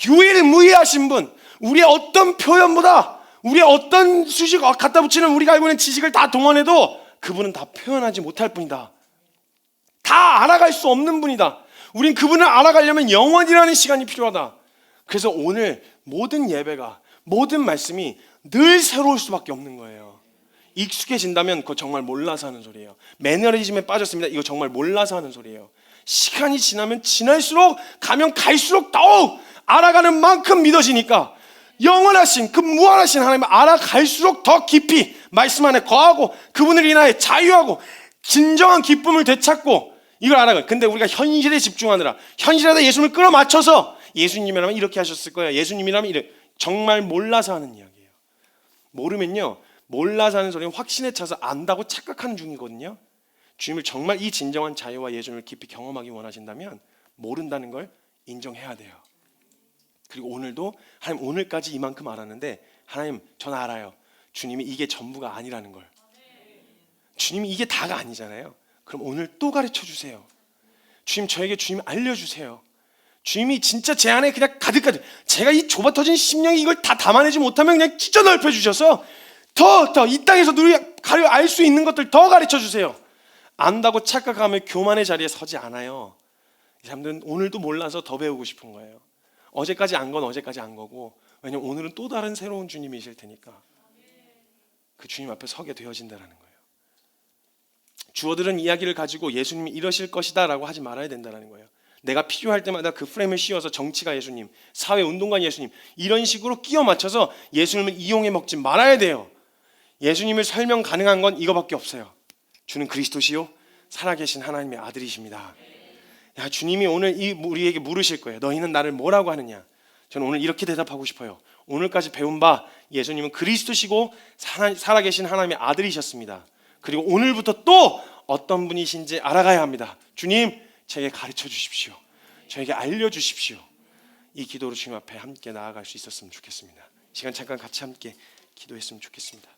유일무이하신 분, 우리의 어떤 표현보다, 우리의 어떤 수식 갖다 붙이는 우리가 알고 있는 지식을 다 동원해도 그분은 다 표현하지 못할 분이다. 다 알아갈 수 없는 분이다. 우린 그분을 알아가려면 영원이라는 시간이 필요하다. 그래서 오늘 모든 예배가, 모든 말씀이 늘 새로울 수밖에 없는 거예요. 익숙해진다면 그거 정말 몰라서 하는 소리예요. 매너리즘에 빠졌습니다. 이거 정말 몰라서 하는 소리예요. 시간이 지나면 지날수록, 가면 갈수록 더욱 알아가는 만큼 믿어지니까 영원하신 그 무한하신 하나님을 알아갈수록 더 깊이 말씀 안에 거하고 그분을 인하여 자유하고 진정한 기쁨을 되찾고 이걸 알아요. 근데 우리가 현실에 집중하느라, 현실에다 예수님을 끌어맞춰서 예수님이라면 이렇게 하셨을 거야, 예수님이라면 이래, 정말 몰라서 하는 이야기예요. 모르면요, 몰라서 하는 소리는 확신에 차서 안다고 착각하는 중이거든요. 주님을 정말 이 진정한 자유와 예수님을 깊이 경험하기 원하신다면 모른다는 걸 인정해야 돼요. 그리고 오늘도 하나님, 오늘까지 이만큼 알았는데 하나님, 전 알아요. 주님이 이게 전부가 아니라는 걸. 주님이 이게 다가 아니잖아요. 그럼 오늘 또 가르쳐 주세요. 주님, 저에게 주님 알려주세요. 주님이 진짜 제 안에 그냥 가득가득, 제가 이 좁아 터진 심령이 이걸 다 담아내지 못하면 그냥 찢어 넓혀 주셔서 더 이 땅에서 알 수 있는 것들 더 가르쳐 주세요. 안다고 착각하며 교만의 자리에 서지 않아요. 이 사람들은 오늘도 몰라서 더 배우고 싶은 거예요. 어제까지 안 건 어제까지 안 거고, 왜냐면 오늘은 또 다른 새로운 주님이실 테니까 그 주님 앞에 서게 되어진다는 거예요. 주어들은 이야기를 가지고 예수님이 이러실 것이다 라고 하지 말아야 된다는 거예요. 내가 필요할 때마다 그 프레임을 씌워서 정치가 예수님, 사회운동가 예수님, 이런 식으로 끼워 맞춰서 예수님을 이용해 먹지 말아야 돼요. 예수님을 설명 가능한 건 이거밖에 없어요. 주는 그리스도시요 살아계신 하나님의 아들이십니다. 야, 주님이 오늘 우리에게 물으실 거예요. 너희는 나를 뭐라고 하느냐? 저는 오늘 이렇게 대답하고 싶어요. 오늘까지 배운 바 예수님은 그리스도시고 살아계신 하나님의 아들이셨습니다. 그리고 오늘부터 또 어떤 분이신지 알아가야 합니다. 주님, 저에게 가르쳐 주십시오. 저에게 알려주십시오. 이 기도로 주님 앞에 함께 나아갈 수 있었으면 좋겠습니다. 시간 잠깐 같이 함께 기도했으면 좋겠습니다.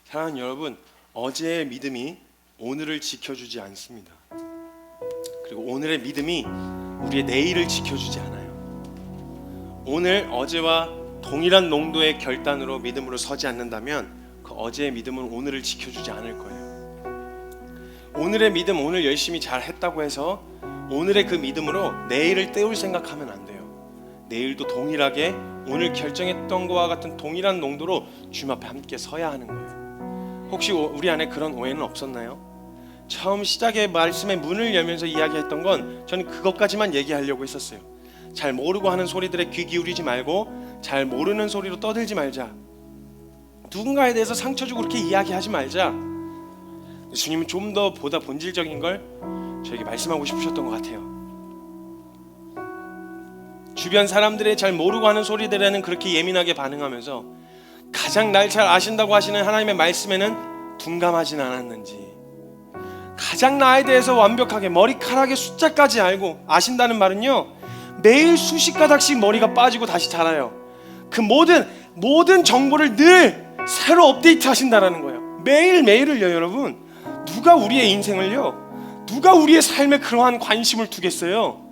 사랑하는 여러분, 어제의 믿음이 오늘을 지켜주지 않습니다. 그리고 오늘의 믿음이 우리의 내일을 지켜주지 않아요. 오늘 어제와 동일한 농도의 결단으로 믿음으로 서지 않는다면 그 어제의 믿음은 오늘을 지켜주지 않을 거예요. 오늘의 믿음, 오늘 열심히 잘 했다고 해서 오늘의 그 믿음으로 내일을 때울 생각하면 안 돼요. 내일도 동일하게 오늘 결정했던 것과 같은 동일한 농도로 주님 앞에 함께 서야 하는 거예요. 혹시 우리 안에 그런 오해는 없었나요? 처음 시작의 말씀의 문을 열면서 이야기했던 건 저는 그것까지만 얘기하려고 했었어요. 잘 모르고 하는 소리들에 귀 기울이지 말고 잘 모르는 소리로 떠들지 말자. 누군가에 대해서 상처 주고 그렇게 이야기하지 말자. 주님은 좀 더 보다 본질적인 걸 저에게 말씀하고 싶으셨던 것 같아요. 주변 사람들의 잘 모르고 하는 소리들에는 그렇게 예민하게 반응하면서 가장 날 잘 아신다고 하시는 하나님의 말씀에는 둔감하진 않았는지, 가장 나에 대해서 완벽하게 머리카락의 숫자까지 알고 아신다는 말은요, 매일 수십 가닥씩 머리가 빠지고 다시 자라요. 그 모든 정보를 늘 새로 업데이트 하신다는 거예요. 매일매일을요. 여러분, 누가 우리의 인생을요, 누가 우리의 삶에 그러한 관심을 두겠어요?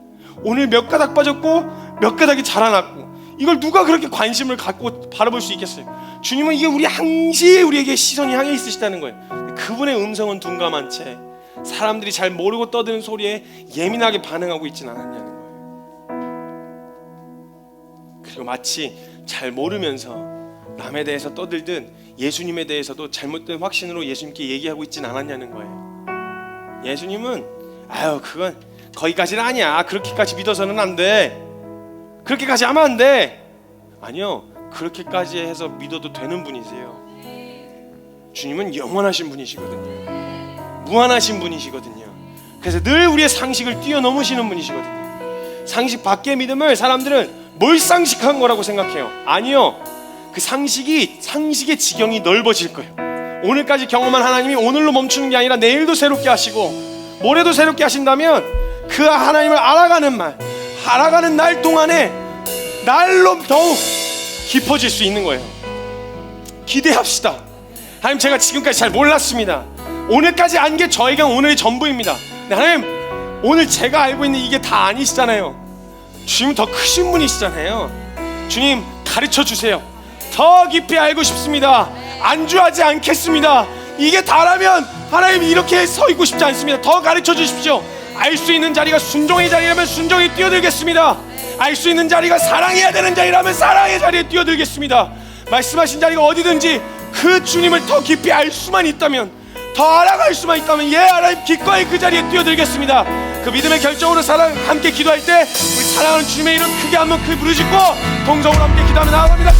오늘 몇 가닥 빠졌고 몇 가닥이 자라났고, 이걸 누가 그렇게 관심을 갖고 바라볼 수 있겠어요? 주님은 이게 우리 항시 우리에게 시선이 향해 있으시다는 거예요. 그분의 음성은 둔감한 채 사람들이 잘 모르고 떠드는 소리에 예민하게 반응하고 있지는 않았냐는 거예요. 그리고 마치 잘 모르면서 남에 대해서 떠들든 예수님에 대해서도 잘못된 확신으로 예수님께 얘기하고 있지는 않았냐는 거예요. 예수님은 그건 거기까지는 아니야, 그렇게까지 믿어서는 안 돼, 그렇게까지 하면 안 돼. 아니요, 그렇게까지 해서 믿어도 되는 분이세요. 주님은 영원하신 분이시거든요. 무한하신 분이시거든요. 그래서 늘 우리의 상식을 뛰어넘으시는 분이시거든요. 상식 밖의 믿음을 사람들은 몰상식한 거라고 생각해요. 아니요, 그 상식의 지경이 넓어질 거예요. 오늘까지 경험한 하나님이 오늘로 멈추는 게 아니라 내일도 새롭게 하시고 모레도 새롭게 하신다면 그 하나님을 알아가는 날 동안에 날로 더욱 깊어질 수 있는 거예요. 기대합시다. 하나님, 제가 지금까지 잘 몰랐습니다. 오늘까지 안 게 저에게 오늘의 전부입니다. 하나님, 오늘 제가 알고 있는 이게 다 아니시잖아요. 주님 더 크신 분이시잖아요. 주님, 가르쳐 주세요. 더 깊이 알고 싶습니다. 안주하지 않겠습니다. 이게 다라면 하나님 이렇게 서 있고 싶지 않습니다. 더 가르쳐 주십시오. 알 수 있는 자리가 순종의 자리라면 순종에 뛰어들겠습니다. 알 수 있는 자리가 사랑해야 되는 자리라면 사랑의 자리에 뛰어들겠습니다. 말씀하신 자리가 어디든지 그 주님을 더 깊이 알 수만 있다면, 더 알아갈 수만 있다면 하나님 기꺼이 그 자리에 뛰어들겠습니다. 그 믿음의 결정으로 함께 기도할 때 우리 사랑하는 주님의 이름 크게 한번 부르짖고 동성으로 함께 기도하며 나아갑니다.